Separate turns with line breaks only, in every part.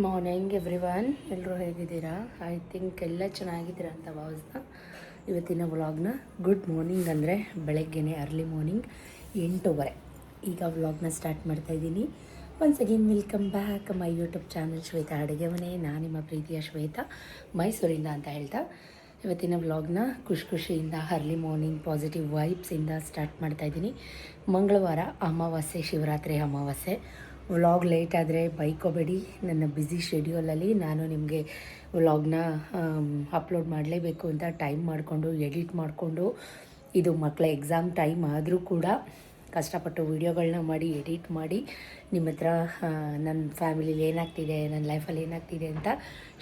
Morning everyone, ಎಲ್ಲರೂ ಹೇಗಿದ್ದೀರಾ? I think ಎಲ್ಲ ಚೆನ್ನಾಗಿದ್ದೀರಾ ಅಂತ ಭಾವಿಸ್ತಾ ಇವತ್ತಿನ ವ್ಲಾಗ್ನ ಗುಡ್ ಮಾರ್ನಿಂಗ್ ಅಂದರೆ ಬೆಳಗ್ಗೆನೇ ಅರ್ಲಿ ಮಾರ್ನಿಂಗ್ 8:30 ಈಗ ವ್ಲಾಗ್ನ ಸ್ಟಾರ್ಟ್ ಮಾಡ್ತಾಯಿದ್ದೀನಿ. Once again welcome back my YouTube channel Shweta ಅಡುಗೆ ಮನೆ. ನಾನು ನಿಮ್ಮ ಪ್ರೀತಿಯ ಶ್ವೇತಾ, ಮೈಸೂರಿಂದ ಅಂತ ಹೇಳ್ತಾ ಇವತ್ತಿನ ವ್ಲಾಗ್ನ ಖುಷಿಯಿಂದ ಅರ್ಲಿ ಮಾರ್ನಿಂಗ್ ಪಾಸಿಟಿವ್ ವೈಬ್ಸಿಂದ ಸ್ಟಾರ್ಟ್ ಮಾಡ್ತಾಯಿದ್ದೀನಿ. ಮಂಗಳವಾರ ಅಮಾವಾಸ್ಯೆ, ಶಿವರಾತ್ರಿ ಅಮಾವಾಸ್ಯೆ. ವ್ಲಾಗ್ ಲೇಟ್ ಆದರೆ ಬೈಕೋಬೇಡಿ, ನನ್ನ ಬ್ಯುಸಿ ಶೆಡ್ಯೂಲಲ್ಲಿ ನಾನು ನಿಮಗೆ ವ್ಲಾಗ್ನ ಅಪ್ಲೋಡ್ ಮಾಡಲೇಬೇಕು ಅಂತ ಟೈಮ್ ಮಾಡಿಕೊಂಡು ಎಡಿಟ್ ಮಾಡಿಕೊಂಡು, ಇದು ಮಕ್ಕಳ ಎಕ್ಸಾಮ್ ಟೈಮ್ ಆದರೂ ಕೂಡ ಕಷ್ಟಪಟ್ಟು ವೀಡಿಯೋಗಳನ್ನ ಮಾಡಿ ಎಡಿಟ್ ಮಾಡಿ ನಿಮ್ಮ ಹತ್ರ ನನ್ನ ಫ್ಯಾಮಿಲಿಲಿ ಏನಾಗ್ತಿದೆ, ನನ್ನ ಲೈಫಲ್ಲಿ ಏನಾಗ್ತಿದೆ ಅಂತ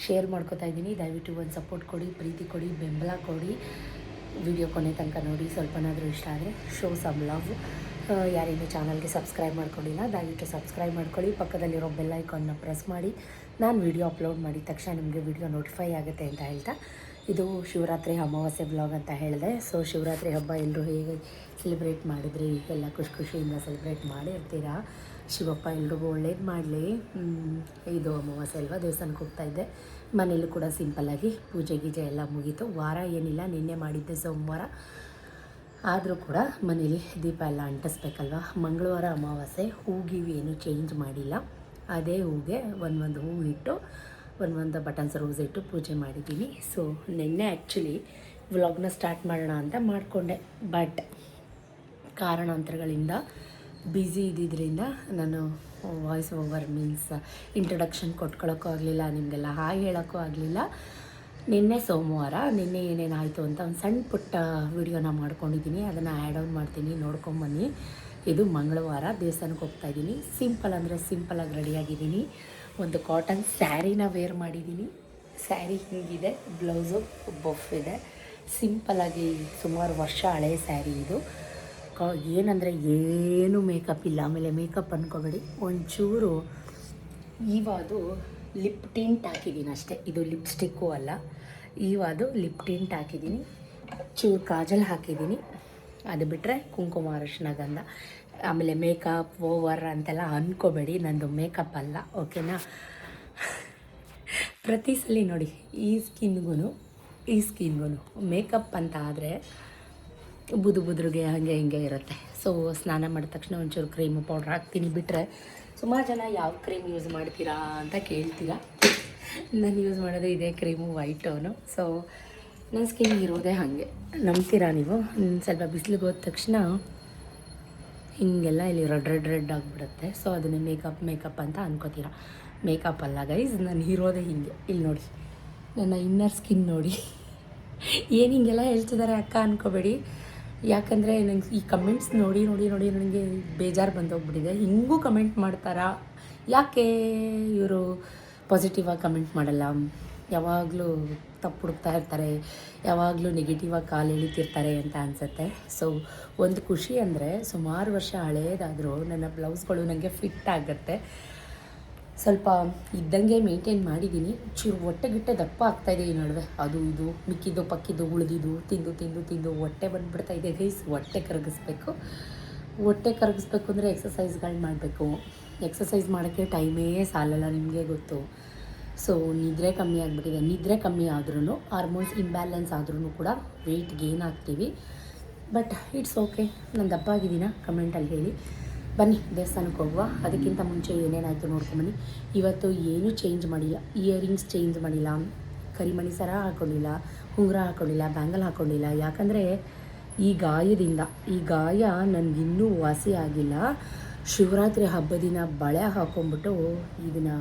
ಶೇರ್ ಮಾಡ್ಕೋತಾ ಇದ್ದೀನಿ. ದಯವಿಟ್ಟು ಒಂದು ಸಪೋರ್ಟ್ ಕೊಡಿ, ಪ್ರೀತಿ ಕೊಡಿ, ಬೆಂಬಲ ಕೊಡಿ. ವಿಡಿಯೋ ಕೊನೆ ತನಕ ನೋಡಿ. ಸ್ವಲ್ಪನಾದರೂ ಇಷ್ಟ ಆದರೆ ಶೋ ಸಮ್ ಲವ್. ಯಾರಿನ್ನೂ ಚಾನಲ್ಗೆ ಸಬ್ಸ್ಕ್ರೈಬ್ ಮಾಡ್ಕೊಂಡಿಲ್ಲ ದಯವಿಟ್ಟು ಸಬ್ಸ್ಕ್ರೈಬ್ ಮಾಡ್ಕೊಳ್ಳಿ. ಪಕ್ಕದಲ್ಲಿರೋ ಬೆಲ್ ಐಕಾನ್ನ ಪ್ರೆಸ್ ಮಾಡಿ. ನಾನು ವಿಡಿಯೋ ಅಪ್ಲೋಡ್ ಮಾಡಿದ ತಕ್ಷಣ ನಿಮಗೆ ವಿಡಿಯೋ ನೋಟಿಫೈ ಆಗುತ್ತೆ ಅಂತ ಹೇಳ್ತಾ, ಇದು ಶಿವರಾತ್ರಿ ಅಮಾವಾಸ್ಯೆ ವ್ಲಾಗ್ ಅಂತ ಹೇಳಿದೆ. ಸೊ ಶಿವರಾತ್ರಿ ಹಬ್ಬ ಎಲ್ಲರೂ ಹೇಗೆ ಸೆಲೆಬ್ರೇಟ್ ಮಾಡಿದ್ರಿ? ಎಲ್ಲ ಖುಷಿಯಿಂದ ಸೆಲೆಬ್ರೇಟ್ ಮಾಡಿರ್ತೀರಾ. ಶಿವಪ್ಪ ಎಲ್ರಿಗೂ ಒಳ್ಳೇದು ಮಾಡಲಿ. ಇದು ಅಮಾವಾಸ್ಯೆ ಅಲ್ವಾ, ದೇವಸ್ಥಾನಕ್ಕೆ ಹೋಗ್ತಾಯಿದ್ದೆ. ಮನೇಲೂ ಕೂಡ ಸಿಂಪಲ್ಲಾಗಿ ಪೂಜೆ ಗೀಜೆ ಎಲ್ಲ ಮುಗೀತು. ವಾರ ಏನಿಲ್ಲ, ನಿನ್ನೆ ಮಾಡಿದ್ದೆ ಸೋಮವಾರ. ಆದರೂ ಕೂಡ ಮನೇಲಿ ದೀಪ ಎಲ್ಲ ಅಂಟಿಸ್ಬೇಕಲ್ವ. ಮಂಗಳವಾರ ಅಮಾವಾಸ್ಯೆ, ಹೂಗಿವು ಏನೂ ಚೇಂಜ್ ಮಾಡಿಲ್ಲ. ಅದೇ ಹೂಗೆ ಒಂದು ಹೂವು ಇಟ್ಟು ಒಂದು ಬಟನ್ಸ್ ರೋಸ್ ಇಟ್ಟು ಪೂಜೆ ಮಾಡಿದ್ದೀನಿ. ಸೊ ನಿನ್ನೆ ಆ್ಯಕ್ಚುಲಿ ವ್ಲಾಗ್ನ ಸ್ಟಾರ್ಟ್ ಮಾಡೋಣ ಅಂತ ಮಾಡಿಕೊಂಡೆ, ಬಟ್ ಕಾರಣಾಂತರಗಳಿಂದ ಬ್ಯುಸಿ ಇದ್ದಿದ್ದರಿಂದ ನಾನು ವಾಯ್ಸ್ ಓವರ್ ಮೀನ್ಸ್ ಇಂಟ್ರೊಡಕ್ಷನ್ ಕೊಟ್ಕೊಳ್ಳೋಕ್ಕೂ ಆಗಲಿಲ್ಲ, ನಿಮಗೆಲ್ಲ ಹಾಯ್ ಹೇಳೋಕ್ಕೂ ಆಗಲಿಲ್ಲ. ನಿನ್ನೆ ಸೋಮವಾರ, ನಿನ್ನೆ ಏನೇನಾಯಿತು ಅಂತ ಒಂದು ಸಣ್ಣ ಪುಟ್ಟ ವಿಡಿಯೋನ ಮಾಡ್ಕೊಂಡಿದ್ದೀನಿ, ಅದನ್ನು ಆ್ಯಡ್ ಆನ್ ಮಾಡ್ತೀನಿ, ನೋಡ್ಕೊಂಬನ್ನಿ. ಇದು ಮಂಗಳವಾರ ದೇವಸ್ಥಾನಕ್ಕೆ ಹೋಗ್ತಾಯಿದ್ದೀನಿ. ಸಿಂಪಲ್ ಅಂದರೆ ಸಿಂಪಲಾಗಿ ರೆಡಿಯಾಗಿದ್ದೀನಿ. ಒಂದು ಕಾಟನ್ ಸ್ಯಾರಿನ ವೇರ್ ಮಾಡಿದ್ದೀನಿ. ಸ್ಯಾರಿ ಹೀಗಿದೆ, ಬ್ಲೌಸು ಬಫ್ ಇದೆ. ಸಿಂಪಲಾಗಿ ಸುಮಾರು ವರ್ಷ ಹಳೆಯ ಸ್ಯಾರಿ ಇದು. ಏನಂದರೆ ಏನೂ ಮೇಕಪ್ ಇಲ್ಲ. ಆಮೇಲೆ ಮೇಕಪ್ ಅಂದ್ಕೋಬೇಡಿ, ಒಂಚೂರು ಇವಾದು ಲಿಪ್ ಟಿಂಟ್ ಹಾಕಿದ್ದೀನಿ ಅಷ್ಟೇ. ಇದು ಲಿಪ್ಸ್ಟಿಕ್ಕು ಅಲ್ಲ, ಇವಾದು ಲಿಪ್ ಟಿಂಟ್ ಹಾಕಿದ್ದೀನಿ. ಚೂರು ಕಾಜಲ್ ಹಾಕಿದ್ದೀನಿ. ಅದು ಬಿಟ್ಟರೆ ಕುಂಕುಮ, ಅರಿಶಿನ, ಗಂಧ. ಆಮೇಲೆ ಮೇಕಪ್ ಓವರ್ ಅಂತೆಲ್ಲ ಅಂದ್ಕೋಬೇಡಿ, ನಂದು ಮೇಕಪ್ ಅಲ್ಲ, ಓಕೆನಾ? ಪ್ರತಿ ಸಲ ನೋಡಿ, ಈ ಸ್ಕಿನ್ಗೂ ಮೇಕಪ್ ಅಂತ ಆದರೆ ಬುದುರಿಗೆ ಹಾಗೆ ಹಿಂಗೆ ಇರುತ್ತೆ. ಸೊ ಸ್ನಾನ ಮಾಡಿದ ತಕ್ಷಣ ಒಂಚೂರು ಕ್ರೀಮು ಪೌಡ್ರ್ ಹಾಕ್ತೀನಿ. ಬಿಟ್ಟರೆ ಸುಮಾರು ಜನ ಯಾವ ಕ್ರೀಮ್ ಯೂಸ್ ಮಾಡ್ತೀರಾ ಅಂತ ಕೇಳ್ತೀರಾ. ನಾನು ಯೂಸ್ ಮಾಡೋದು ಇದೇ ಕ್ರೀಮು, ವೈಟ್ ಟೋನು. ಸೊ ನನ್ನ ಸ್ಕಿನ್ ಇರೋದೇ ಹಾಗೆ, ನಂಬ್ತೀರಾ ನೀವು? ಸ್ವಲ್ಪ ಬಿಸಿಲಿಗೆ ಹೋದ ತಕ್ಷಣ ಹೀಗೆಲ್ಲ ಇಲ್ಲಿ ರೆಡ್ ಆಗಿಬಿಡುತ್ತೆ. ಸೊ ಅದನ್ನೇ ಮೇಕಪ್ ಅಂತ ಅನ್ಕೋತೀರಾ. ಮೇಕಪ್ ಅಲ್ಲ ಗೈಸ್, ನಾನು ಇರೋದೇ ಹೀಗೆ. ಇಲ್ಲಿ ನೋಡಿ, ನನ್ನ ಇನ್ನರ್ ಸ್ಕಿನ್ ನೋಡಿ. ಏನು ಹಿಂಗೆಲ್ಲ ಹೇಳ್ತಿದ್ದಾರೆ ಅಕ್ಕ ಅಂದ್ಕೋಬೇಡಿ. ಯಾಕಂದರೆ ನಂಗೆ ಈ ಕಮೆಂಟ್ಸ್ ನೋಡಿ ನನಗೆ ಬೇಜಾರು ಬಂದೋಗ್ಬಿಟ್ಟಿದೆ. ಹಿಂಗೂ ಕಮೆಂಟ್ ಮಾಡ್ತಾರಾ? ಯಾಕೆ ಇವರು ಪಾಸಿಟಿವಾಗಿ ಕಮೆಂಟ್ ಮಾಡಲ್ಲ? ಯಾವಾಗಲೂ ತಪ್ಪು ಹುಡುಕ್ತಾ ಇರ್ತಾರೆ, ಯಾವಾಗಲೂ ನೆಗೆಟಿವಾಗಿ ಕಾಲು ಎಳಿತಿರ್ತಾರೆ ಅಂತ ಅನಿಸುತ್ತೆ. ಸೊ ಒಂದು ಖುಷಿ ಅಂದರೆ, ಸುಮಾರು ವರ್ಷ ಹಳೇದಾದರೂ ನನ್ನ ಬ್ಲೌಸ್ಗಳು ನನಗೆ ಫಿಟ್ ಆಗುತ್ತೆ. ಸ್ವಲ್ಪ ಇದ್ದಂಗೆ ಮೇಂಟೈನ್ ಮಾಡಿದ್ದೀನಿ. ಚೂರು ಹೊಟ್ಟೆ ದಪ್ಪ ಆಗ್ತಾಯಿದೆ ಈ ನಡುವೆ. ಅದು ಇದು ಮಿಕ್ಕಿದ್ದು ಪಕ್ಕಿದ್ದು ಉಳಿದಿದ್ದು ತಿಂದು ಹೊಟ್ಟೆ ಬಂದುಬಿಡ್ತಾಯಿದೆ ಗೈಸ್. ಹೊಟ್ಟೆ ಕರಗಿಸ್ಬೇಕು ಅಂದರೆ ಎಕ್ಸಸೈಸ್ಗಳು ಮಾಡಬೇಕು. ಎಕ್ಸಸೈಸ್ ಮಾಡೋಕ್ಕೆ ಟೈಮೇ ಸಾಲಲ್ಲ, ನಿಮಗೆ ಗೊತ್ತು. ಸೊ ನಿದ್ರೆ ಕಮ್ಮಿ ಆಗಿಬಿಟ್ಟಿದೆ. ನಿದ್ರೆ ಕಮ್ಮಿ ಆದ್ರೂ, ಹಾರ್ಮೋನ್ಸ್ ಇಂಬ್ಯಾಲೆನ್ಸ್ ಆದ್ರೂ ಕೂಡ ವೆಯ್ಟ್ ಗೇನ್ ಆಗ್ತೀವಿ. But it's okay. ನಾನು ದಪ್ಪ ಆಗಿದ್ದೀನ ಕಮೆಂಟಲ್ಲಿ ಹೇಳಿ. ಬನ್ನಿ ದೇವಸ್ಥಾನಕ್ಕೆ ಹೋಗುವ. ಅದಕ್ಕಿಂತ ಮುಂಚೆ ಏನೇನಾಯಿತು ನೋಡ್ಕೊಂಬನ್ನಿ. ಇವತ್ತು ಏನೂ ಚೇಂಜ್ ಮಾಡಿಲ್ಲ. ಇಯರಿಂಗ್ಸ್ ಚೇಂಜ್ ಮಾಡಿಲ್ಲ, ಕರಿಮಣಿ ಸರ ಹಾಕ್ಕೊಂಡಿಲ್ಲ, ಉಂಗುರ ಹಾಕ್ಕೊಂಡಿಲ್ಲ, ಬ್ಯಾಂಗಲ್ ಹಾಕ್ಕೊಂಡಿಲ್ಲ. ಯಾಕಂದರೆ ಈ ಗಾಯ ನನಗಿನ್ನೂ ವಾಸಿ ಆಗಿಲ್ಲ. ಶಿವರಾತ್ರಿ ಹಬ್ಬದ ದಿನ ಬಳೆ ಹಾಕ್ಕೊಂಬಿಟ್ಟು ಇದನ್ನು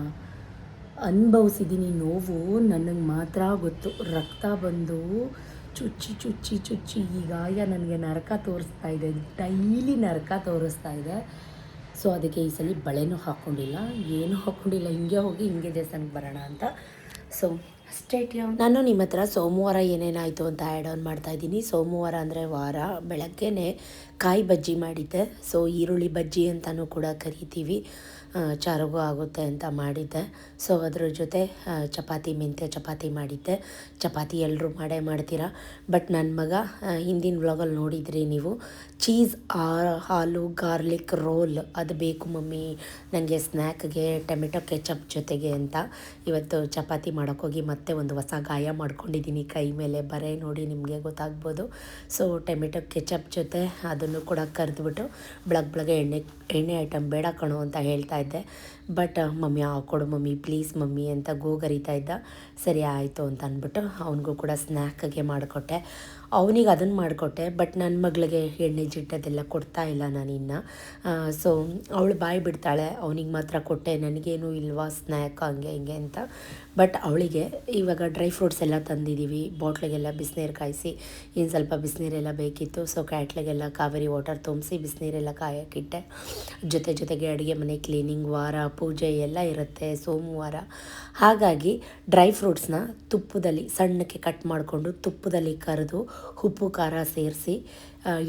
ಅನುಭವಿಸಿದ್ದೀನಿ. ನೋವು ನನಗೆ ಮಾತ್ರ ಗೊತ್ತು. ರಕ್ತ ಬಂದು ಚುಚ್ಚಿ ಈ ಗಾಯ ನನಗೆ ನರಕ ತೋರಿಸ್ತಾ ಇದೆ, ಡೈಲಿ ನರಕ ತೋರಿಸ್ತಾ ಇದೆ. ಸೊ ಅದಕ್ಕೆ ಈ ಸಲ ಬಳೆನೂ ಹಾಕ್ಕೊಂಡಿಲ್ಲ, ಏನೂ ಹಾಕ್ಕೊಂಡಿಲ್ಲ. ಹಿಂಗೆ ಹೋಗಿ ಹಿಂಗೆ ದೇವಸ್ಥಾನಕ್ಕೆ ಬರೋಣ ಅಂತ. ಸೊ ನಾನು ನಿಮ್ಮ ಹತ್ರ ಸೋಮವಾರ ಏನೇನಾಯಿತು ಅಂತ ಆ್ಯಡ್ ಆನ್ ಮಾಡ್ತಾಯಿದ್ದೀನಿ. ಸೋಮವಾರ ಅಂದರೆ ವಾರ ಬೆಳಗ್ಗೆನೇ ಕಾಯಿ ಬಜ್ಜಿ ಮಾಡಿದ್ದೆ. ಸೊ ಈರುಳ್ಳಿ ಬಜ್ಜಿ ಅಂತಲೂ ಕೂಡ ಕರಿತೀವಿ, ಚಾರುಗೂ ಆಗುತ್ತೆ ಅಂತ ಮಾಡಿದ್ದೆ. ಸೊ ಅದ್ರ ಜೊತೆ ಚಪಾತಿ, ಮೆಂತ್ಯ ಚಪಾತಿ ಮಾಡಿದ್ದೆ. ಚಪಾತಿ ಎಲ್ಲರೂ ಮಾಡೇ ಮಾಡ್ತೀರಾ, ಬಟ್ ನನ್ನ ಮಗ ಹಿಂದಿನ ವ್ಲಾಗಲ್ಲಿ ನೋಡಿದ್ರಿ ನೀವು, ಚೀಸ್ ಆಲೂ ಗಾರ್ಲಿಕ್ ರೋಲ್ ಅದು ಬೇಕು ಮಮ್ಮಿ ನನಗೆ ಸ್ನ್ಯಾಕ್ಗೆ ಟೊಮೆಟೊ ಕೆಚಪ್ ಜೊತೆಗೆ ಅಂತ ಇವತ್ತು ಚಪಾತಿ ಮಾಡೋಕ್ಕೋಗಿ ಮತ್ತೆ ಒಂದು ಹೊಸ ಗಾಯ ಮಾಡ್ಕೊಂಡಿದ್ದೀನಿ ಕೈ ಮೇಲೆ, ಬರೇ ನೋಡಿ ನಿಮಗೆ ಗೊತ್ತಾಗ್ಬೋದು. ಸೊ ಟೊಮೆಟೊ ಕೆಚಪ್ ಜೊತೆ ಅದನ್ನು ಕೂಡ ಕರೆದ್ಬಿಟ್ಟು ಬೆಳಗ್ಗೆ ಎಣ್ಣೆ ಐಟಮ್ ಬೇಡ ಕಣೋ ಅಂತ ಹೇಳ್ತಾ ಇದ್ದೆ. ಬಟ್ ಮಮ್ಮಿ ಕೊಡು ಮಮ್ಮಿ ಪ್ಲೀಸ್ ಮಮ್ಮಿ ಅಂತ ಗೋಗರಿತಾ ಇದ್ದ. ಸರಿ ಆಯಿತು ಅಂತ ಅಂದ್ಬಿಟ್ಟು ಅವನಿಗೂ ಕೂಡ ಸ್ನ್ಯಾಕ್ಗೆ ಮಾಡಿಕೊಟ್ಟೆ. ಅವನಿಗೆ ಅದನ್ನು ಮಾಡಿಕೊಟ್ಟೆ, ಬಟ್ ನನ್ನ ಮಗಳಿಗೆ ಎಣ್ಣೆ ಜಿಟ್ಟದೆಲ್ಲ ಕೊಡ್ತಾ ಇಲ್ಲ ನಾನಿನ್ನು. ಸೊ ಅವಳು ಬಾಯಿ ಬಿಡ್ತಾಳೆ, ಅವನಿಗೆ ಮಾತ್ರ ಕೊಟ್ಟೆ, ನನಗೇನು ಇಲ್ವಾ ಸ್ನ್ಯಾಕ್ ಹಂಗೆ ಹಿಂಗೆ ಅಂತ. ಬಟ್ ಅವಳಿಗೆ ಇವಾಗ ಡ್ರೈ ಫ್ರೂಟ್ಸ್ ಎಲ್ಲ ತಂದಿದ್ದೀವಿ, ಬಾಟ್ಲಿಗೆಲ್ಲ ಬಿಸಿನೀರು ಕಾಯಿಸಿ, ಇನ್ನು ಸ್ವಲ್ಪ ಬಿಸಿನೀರೆಲ್ಲ ಬೇಕಿತ್ತು. ಸೊ ಕ್ಯಾಟ್ಲಿಗೆಲ್ಲ ಕಾವೇರಿ ವಾಟರ್ ತುಂಬಿಸಿ ಬಿಸಿನೀರೆಲ್ಲ ಕಾಯೋಕ್ಕಿಟ್ಟೆ. ಜೊತೆಗೆ ಅಡುಗೆ ಮನೆ ಕ್ಲೀನಿಂಗ್, ವಾರ ಪೂಜೆ ಎಲ್ಲ ಇರುತ್ತೆ ಸೋಮವಾರ. ಹಾಗಾಗಿ ಡ್ರೈ ಫ್ರೂಟ್ಸ್ನ ತುಪ್ಪದಲ್ಲಿ ಸಣ್ಣಕ್ಕೆ ಕಟ್ ಮಾಡಿಕೊಂಡು ತುಪ್ಪದಲ್ಲಿ ಕರೆದು ಉಪ್ಪು ಖಾರ ಸೇರಿಸಿ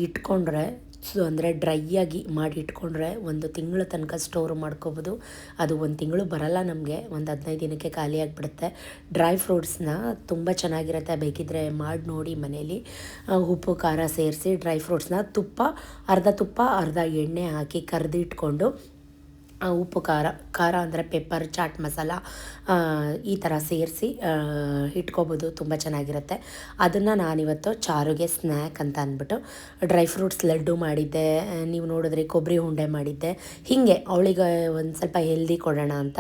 ಇಟ್ಕೊಂಡ್ರೆ, ಅಂದರೆ ಡ್ರೈಯಾಗಿ ಮಾಡಿ ಇಟ್ಕೊಂಡ್ರೆ 1 ತಿಂಗಳ ತನಕ ಸ್ಟೋರ್ ಮಾಡ್ಕೋಬೋದು. ಅದು 1 ತಿಂಗಳು ಬರಲ್ಲ ನಮಗೆ, ಒಂದು 15 ದಿನಕ್ಕೆ ಖಾಲಿಯಾಗಿಬಿಡುತ್ತೆ. ಡ್ರೈ ಫ್ರೂಟ್ಸ್ನ ತುಂಬ ಚೆನ್ನಾಗಿರುತ್ತೆ, ಬೇಕಿದ್ದರೆ ಮಾಡಿ ನೋಡಿ ಮನೇಲಿ. ಉಪ್ಪು ಖಾರ ಸೇರಿಸಿ ಡ್ರೈ ಫ್ರೂಟ್ಸ್ನ ಅರ್ಧ ಅರ್ಧ ಎಣ್ಣೆ ಹಾಕಿ ಕರೆದಿಟ್ಕೊಂಡು, ಉಪ್ಪು ಖಾರ ಅಂದರೆ ಪೆಪ್ಪರ್, ಚಾಟ್ ಮಸಾಲ ಈ ಥರ ಸೇರಿಸಿ ಇಟ್ಕೋಬೋದು, ತುಂಬ ಚೆನ್ನಾಗಿರುತ್ತೆ. ಅದನ್ನು ನಾನಿವತ್ತು ಚಾರುಗೆ ಸ್ನ್ಯಾಕ್ ಅಂತ ಅಂದ್ಬಿಟ್ಟು ಡ್ರೈ ಫ್ರೂಟ್ಸ್ ಲಡ್ಡು ಮಾಡಿದ್ದೆ, ನೀವು ನೋಡಿದ್ರೆ ಕೊಬ್ಬರಿ ಉಂಡೆ ಮಾಡಿದ್ದೆ. ಹೀಗೆ ಅವಳಿಗೆ ಒಂದು ಸ್ವಲ್ಪ ಹೆಲ್ದಿ ಕೊಡೋಣ ಅಂತ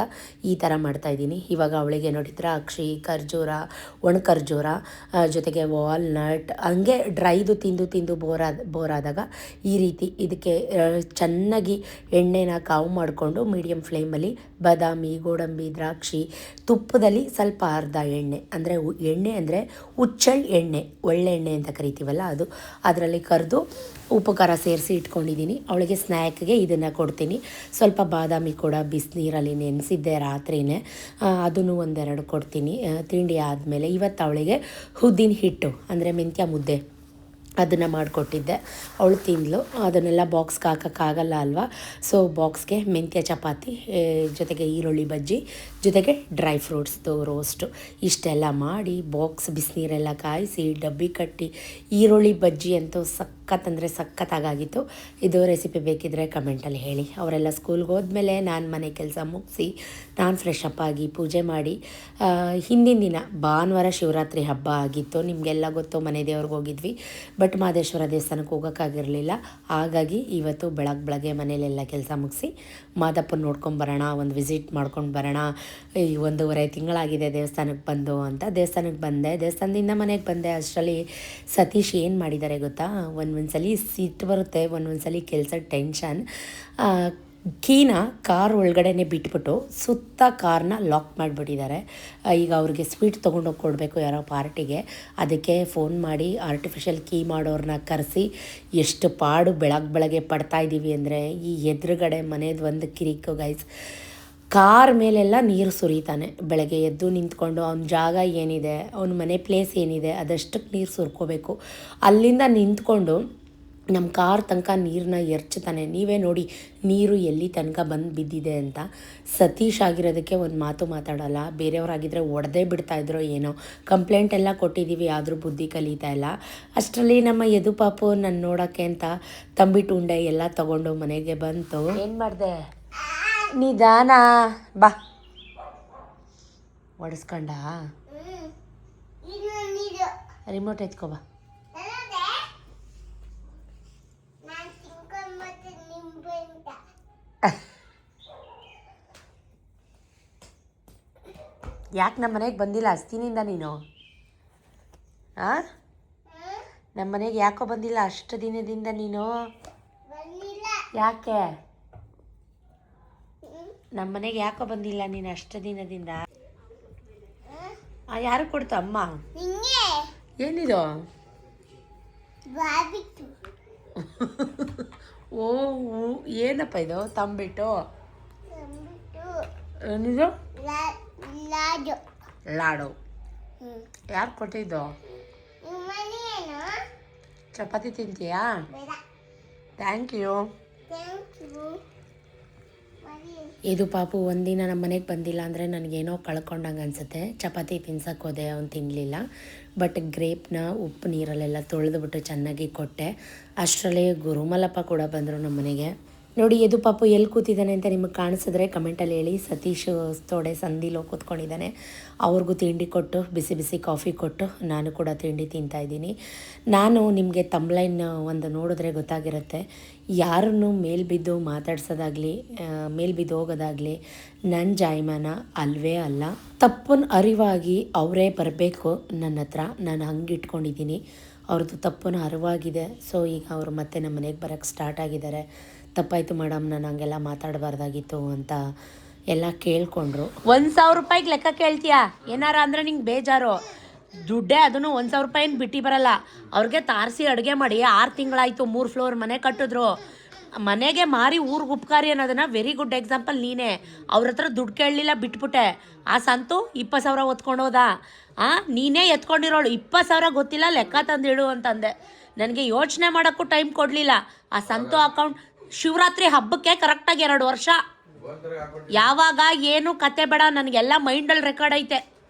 ಈ ಥರ ಮಾಡ್ತಾಯಿದ್ದೀನಿ. ಇವಾಗ ಅವಳಿಗೆ ನೋಡಿ ದ್ರಾಕ್ಷಿ, ಖರ್ಜೂರ, ಒಣ ಖರ್ಜೂರ ಜೊತೆಗೆ ವಾಲ್ನಟ್ ಹಂಗೆ ಡ್ರೈದು ತಿಂದು ಬೋರಾದಾಗ ಈ ರೀತಿ ಇದಕ್ಕೆ ಚೆನ್ನಾಗಿ ಎಣ್ಣೆನ ಕಾವು ಮಾಡಿಕೊಂಡು ಮೀಡಿಯಮ್ ಫ್ಲೇಮಲ್ಲಿ ಬಾದಾಮಿ, ಗೋಡಂಬಿ, ದ್ರಾಕ್ಷಿ ತುಪ್ಪದಲ್ಲಿ ಸ್ವಲ್ಪ ಅರ್ಧ ಎಣ್ಣೆ ಅಂದರೆ ಹುಚ್ಚೆಳ್ಳು ಎಣ್ಣೆ, ಒಳ್ಳೆ ಎಣ್ಣೆ ಅಂತ ಕರಿತೀವಲ್ಲ ಅದು, ಅದರಲ್ಲಿ ಕರೆದು ಉಪ್ಪು ಖಾರ ಸೇರಿಸಿ ಇಟ್ಕೊಂಡಿದ್ದೀನಿ. ಅವಳಿಗೆ ಸ್ನ್ಯಾಕ್ಗೆ ಇದನ್ನು ಕೊಡ್ತೀನಿ. ಸ್ವಲ್ಪ ಬಾದಾಮಿ ಕೂಡ ಬಿಸಿನೀರಲ್ಲಿ ನೆನೆಸಿದ್ದೆ ರಾತ್ರಿಯೇ, ಅದನ್ನು 1-2 ಕೊಡ್ತೀನಿ ತಿಂಡಿ ಆದಮೇಲೆ. ಇವತ್ತು ಅವಳಿಗೆ ಉದ್ದಿನ ಹಿಟ್ಟು ಅಂದರೆ ಮೆಂತ್ಯ ಮುದ್ದೆ ಅದನ್ನು ಮಾಡಿಕೊಟ್ಟಿದ್ದೆ, ಅವಳು ತಿಂದಳು. ಅದನ್ನೆಲ್ಲ ಬಾಕ್ಸ್ಗೆ ಹಾಕೋಕ್ಕಾಗಲ್ಲ ಅಲ್ವಾ, ಸೊ ಬಾಕ್ಸ್ಗೆ ಮೆಂತ್ಯ ಚಪಾತಿ ಜೊತೆಗೆ ಈರುಳ್ಳಿ ಬಜ್ಜಿ ಜೊತೆಗೆ ಡ್ರೈ ಫ್ರೂಟ್ಸ್ದು ರೋಸ್ಟು ಇಷ್ಟೆಲ್ಲ ಮಾಡಿ ಬಾಕ್ಸ್ ಬಿಸಿನೀರೆಲ್ಲ ಕಾಯಿಸಿ ಡಬ್ಬಿ ಕಟ್ಟಿ, ಈರುಳ್ಳಿ ಬಜ್ಜಿ ಅಂತೂ ಸಖತ್ತಾಗಿತ್ತು. ಇದು ರೆಸಿಪಿ ಬೇಕಿದ್ದರೆ ಕಮೆಂಟಲ್ಲಿ ಹೇಳಿ. ಅವರೆಲ್ಲ ಸ್ಕೂಲ್ಗೆ ಹೋದ್ಮೇಲೆ ನಾನು ಮನೆ ಕೆಲಸ ಮುಗಿಸಿ ನಾನು ಫ್ರೆಶ್ ಅಪ್ ಆಗಿ ಪೂಜೆ ಮಾಡಿ, ಹಿಂದಿನ ದಿನ ಭಾನುವಾರ ಶಿವರಾತ್ರಿ ಹಬ್ಬ ಆಗಿತ್ತು, ನಿಮಗೆಲ್ಲ ಗೊತ್ತು, ಮನೆ ದೇವ್ರಿಗೆ ಹೋಗಿದ್ವಿ. ಬಟ್ ಮಹದೇಶ್ವರ ದೇವಸ್ಥಾನಕ್ಕೆ ಹೋಗೋಕ್ಕಾಗಿರಲಿಲ್ಲ. ಹಾಗಾಗಿ ಇವತ್ತು ಬೆಳಗ್ಗೆ ಮನೇಲೆಲ್ಲ ಕೆಲಸ ಮುಗಿಸಿ ಮಾದಪ್ಪನ ನೋಡ್ಕೊಂಬರೋಣ, ಒಂದು ವಿಸಿಟ್ ಮಾಡ್ಕೊಂಡು ಬರೋಣ, 1.5 ತಿಂಗಳಾಗಿದೆ ದೇವಸ್ಥಾನಕ್ಕೆ ಬಂದು ಅಂತ ದೇವಸ್ಥಾನಕ್ಕೆ ಬಂದೆ. ದೇವಸ್ಥಾನದಿಂದ ಮನೆಗೆ ಬಂದೆ ಅಷ್ಟರಲ್ಲಿ ಸತೀಶ್ ಏನು ಮಾಡಿದ್ದಾರೆ ಗೊತ್ತಾ, ಒಂದೊಂದ್ಸಲಿ ಸಿಟ್ಟು ಬರುತ್ತೆ, ಒಂದೊಂದ್ಸಲಿ ಕೆಲಸದ ಟೆನ್ಷನ್. ಕೀನ ಕಾರ್ ಒಳಗಡೆನೆ ಬಿಟ್ಬಿಟ್ಟು ಸುತ್ತ ಕಾರ್ನ ಲಾಕ್ ಮಾಡಿಬಿಟ್ಟಿದ್ದಾರೆ. ಈಗ ಅವ್ರಿಗೆ ಸ್ವೀಟ್ ತೊಗೊಂಡೋಗಿ ಕೊಡಬೇಕು ಯಾರೋ ಪಾರ್ಟಿಗೆ, ಅದಕ್ಕೆ ಫೋನ್ ಮಾಡಿ ಆರ್ಟಿಫಿಷಿಯಲ್ ಕೀ ಮಾಡೋರನ್ನ ಕರೆಸಿ ಎಷ್ಟು ಪಾಡು ಬೆಳಗ್ಗೆ ಪಡ್ತಾಯಿದ್ದೀವಿ ಅಂದರೆ, ಈ ಎದುರುಗಡೆ ಮನೇದು ಒಂದು ಕಿರಿಕು ಗೈಸ್. ಕಾರ್ ಮೇಲೆಲ್ಲ ನೀರು ಸುರಿತಾನೆ, ಬೆಳಗ್ಗೆ ಎದ್ದು ನಿಂತ್ಕೊಂಡು ಅವನ ಜಾಗ ಏನಿದೆ, ಅವನ ಮನೆ ಪ್ಲೇಸ್ ಏನಿದೆ ಅದಷ್ಟಕ್ಕೆ ನೀರು ಸುರ್ಕೋಬೇಕು. ಅಲ್ಲಿಂದ ನಿಂತ್ಕೊಂಡು ನಮ್ಮ ಕಾರ್ ತನಕ ನೀರನ್ನ ಎರಚ್ತಾನೆ. ನೀವೇ ನೋಡಿ ನೀರು ಎಲ್ಲಿ ತನಕ ಬಂದು ಬಿದ್ದಿದೆ ಅಂತ. ಸತೀಶ್ ಆಗಿರೋದಕ್ಕೆ ಒಂದು ಮಾತು ಮಾತಾಡೋಲ್ಲ, ಬೇರೆಯವರಾಗಿದ್ದರೆ ಒಡೆದೇ ಬಿಡ್ತಾಯಿದ್ರೋ ಏನೋ. ಕಂಪ್ಲೇಂಟ್ ಎಲ್ಲ ಕೊಟ್ಟಿದ್ದೀವಿ, ಆದರೂ ಬುದ್ಧಿ ಕಲಿತಾ ಇಲ್ಲ. ಅಷ್ಟರಲ್ಲಿ ನಮ್ಮ ಯದು ಪಾಪು ನನ್ನ ನೋಡೋಕ್ಕೆ ಅಂತ ತಂಬಿಟ್ಟು ಉಂಡೆ ಎಲ್ಲ ತೊಗೊಂಡು ಮನೆಗೆ ಬಂತು. ಏನು ಮಾಡಿದೆ ನಿಧಾನ ಬಾ, ಒಡಿಸ್ಕೊಂಡ ರಿಮೋಟ್ ಎತ್ಕೊ ಬಾ. ಯಾಕೆ ನಮ್ಮ ಮನೆಗೆ ಬಂದಿಲ್ಲ ಅಸ್ತಿನಿಂದ ನೀನು? ನಮ್ಮ ಮನೆಗೆ ಯಾಕೋ ಬಂದಿಲ್ಲ ಅಷ್ಟು ದಿನದಿಂದ ನೀನು? ಯಾಕೆ ನಮ್ಮ ಮನೆಗೆ ಯಾಕೋ ಬಂದಿಲ್ಲ ನೀನು ಅಷ್ಟು ದಿನದಿಂದ? ಯಾರು ಕೊಡ್ತು ಅಮ್ಮ? ಏನಿದು? ಓ ಏನಪ್ಪ ಇದು? ತಂಬಿಟ್ಟು ಏನಿದು? ಲಾಡು. ಯಾರು ಕೊಟ್ಟಿದ್ದು? ಚಪಾತಿ ತಿಂತೀಯಾ? Thank you. ಇದು ಪಾಪು ಒಂದಿನ ನಮ್ಮ ಮನೆಗೆ ಬಂದಿಲ್ಲ ಅಂದರೆ ನನಗೇನೋ ಕಳ್ಕೊಂಡಂಗೆ ಅನಿಸುತ್ತೆ. ಚಪಾತಿ ತಿನ್ಸಕ್ಕೆ ಹೋದೆ, ಅವ್ನು ತಿನ್ನಲಿಲ್ಲ. ಬಟ್ ಗ್ರೇಪ್ನ ಉಪ್ಪು ನೀರಲ್ಲೆಲ್ಲ ತೊಳೆದುಬಿಟ್ಟು ಚೆನ್ನಾಗಿ ಕೊಟ್ಟೆ. ಅಷ್ಟರಲ್ಲೇ ಗುರುಮಲಪ್ಪ ಕೂಡ ಬಂದರು ನಮ್ಮ ಮನೆಗೆ. ನೋಡಿ ಇದು ಪಾಪು ಎಲ್ಲಿ ಕೂತಿದ್ದಾನೆ ಅಂತ ನಿಮಗೆ ಕಾಣಿಸಿದ್ರೆ ಕಮೆಂಟಲ್ಲಿ ಹೇಳಿ. ಸತೀಶ್ ತೋಡೆ ಸಂದಿಲೋ ಕೂತ್ಕೊಂಡಿದ್ದಾನೆ. ಅವ್ರಿಗೂ ತಿಂಡಿ ಕೊಟ್ಟು ಬಿಸಿ ಬಿಸಿ ಕಾಫಿ ಕೊಟ್ಟು ನಾನು ಕೂಡ ತಿಂಡಿ ತಿಂತಾಯಿದ್ದೀನಿ. ನಾನು ನಿಮಗೆ ತಮ್ಲೈನ್ ಒಂದು ನೋಡಿದ್ರೆ ಗೊತ್ತಾಗಿರುತ್ತೆ, ಯಾರನ್ನು ಮೇಲ್ಬಿದ್ದು ಮಾತಾಡ್ಸೋದಾಗಲಿ ಮೇಲ್ಬಿದ್ದು ಹೋಗೋದಾಗಲಿ ನನ್ನ ಜಾಯಮಾನ ಅಲ್ವೇ ಅಲ್ಲ. ತಪ್ಪನ್ನು ಅರಿವಾಗಿ ಅವರೇ ಬರಬೇಕು ನನ್ನ ಹತ್ರ. ನಾನು ಹಂಗೆ ಇಟ್ಕೊಂಡಿದ್ದೀನಿ. ಅವ್ರದ್ದು ತಪ್ಪನ್ನು ಅರಿವಾಗಿದೆ. ಸೊ ಈಗ ಅವರು ಮತ್ತೆ ನಮ್ಮ ಮನೆಗೆ ಬರೋಕ್ಕೆ ಸ್ಟಾರ್ಟ್ ಆಗಿದ್ದಾರೆ. ತಪ್ಪಾಯಿತು ಮೇಡಮ್, ನಾನು ಹಂಗೆಲ್ಲ ಮಾತಾಡಬಾರ್ದಾಗಿತ್ತು ಅಂತ ಎಲ್ಲ ಕೇಳಿಕೊಂಡ್ರು. 1,000 ರೂಪಾಯಿಗೆ ಲೆಕ್ಕ ಕೇಳ್ತೀಯಾ ಏನಾರ ಅಂದರೆ ನಿಂಗೆ ಬೇಜಾರು. ದುಡ್ಡೇ ಅದನ್ನು 1,000 ರೂಪಾಯಿನ ಬಿಟ್ಟು ಬರಲ್ಲ. ಅವ್ರಿಗೆ ತಾರಿಸಿ ಅಡುಗೆ ಮಾಡಿ 6 ತಿಂಗಳಾಯಿತು. 3 ಫ್ಲೋರ್ ಮನೆ ಕಟ್ಟಿದ್ರು. ಮನೆಗೆ ಮಾರಿ ಊರಿಗೆ ಉಪಕಾರಿ ಅನ್ನೋದನ್ನ ವೆರಿ ಗುಡ್ ಎಕ್ಸಾಂಪಲ್ ನೀನೇ. ಅವ್ರ ಹತ್ರ ದುಡ್ಡು ಕೇಳಲಿಲ್ಲ, ಬಿಟ್ಬಿಟ್ಟೆ. ಆ ಸಂತು 20,000 ಹೊತ್ಕೊಂಡೋದ. ನೀನೇ ಎತ್ಕೊಂಡಿರೋಳು. 20,000 ಗೊತ್ತಿಲ್ಲ, ಲೆಕ್ಕ ತಂದಿಡು ಅಂತಂದೆ. ನನಗೆ ಯೋಚನೆ ಮಾಡೋಕ್ಕೂ ಟೈಮ್ ಕೊಡಲಿಲ್ಲ. ಆ ಸಂತು ಅಕೌಂಟ್ ಶಿವರಾತ್ರಿ ಹಬ್ಬಕ್ಕೆ ಕರೆಕ್ಟಾಗಿ 2 ವರ್ಷ. ಯಾವಾಗ ಏನು ಕತೆ ಬೇಡ, ನನಗೆಲ್ಲ ಮೈಂಡಲ್ಲಿ ರೆಕಾರ್ಡ್ ಐತೆ.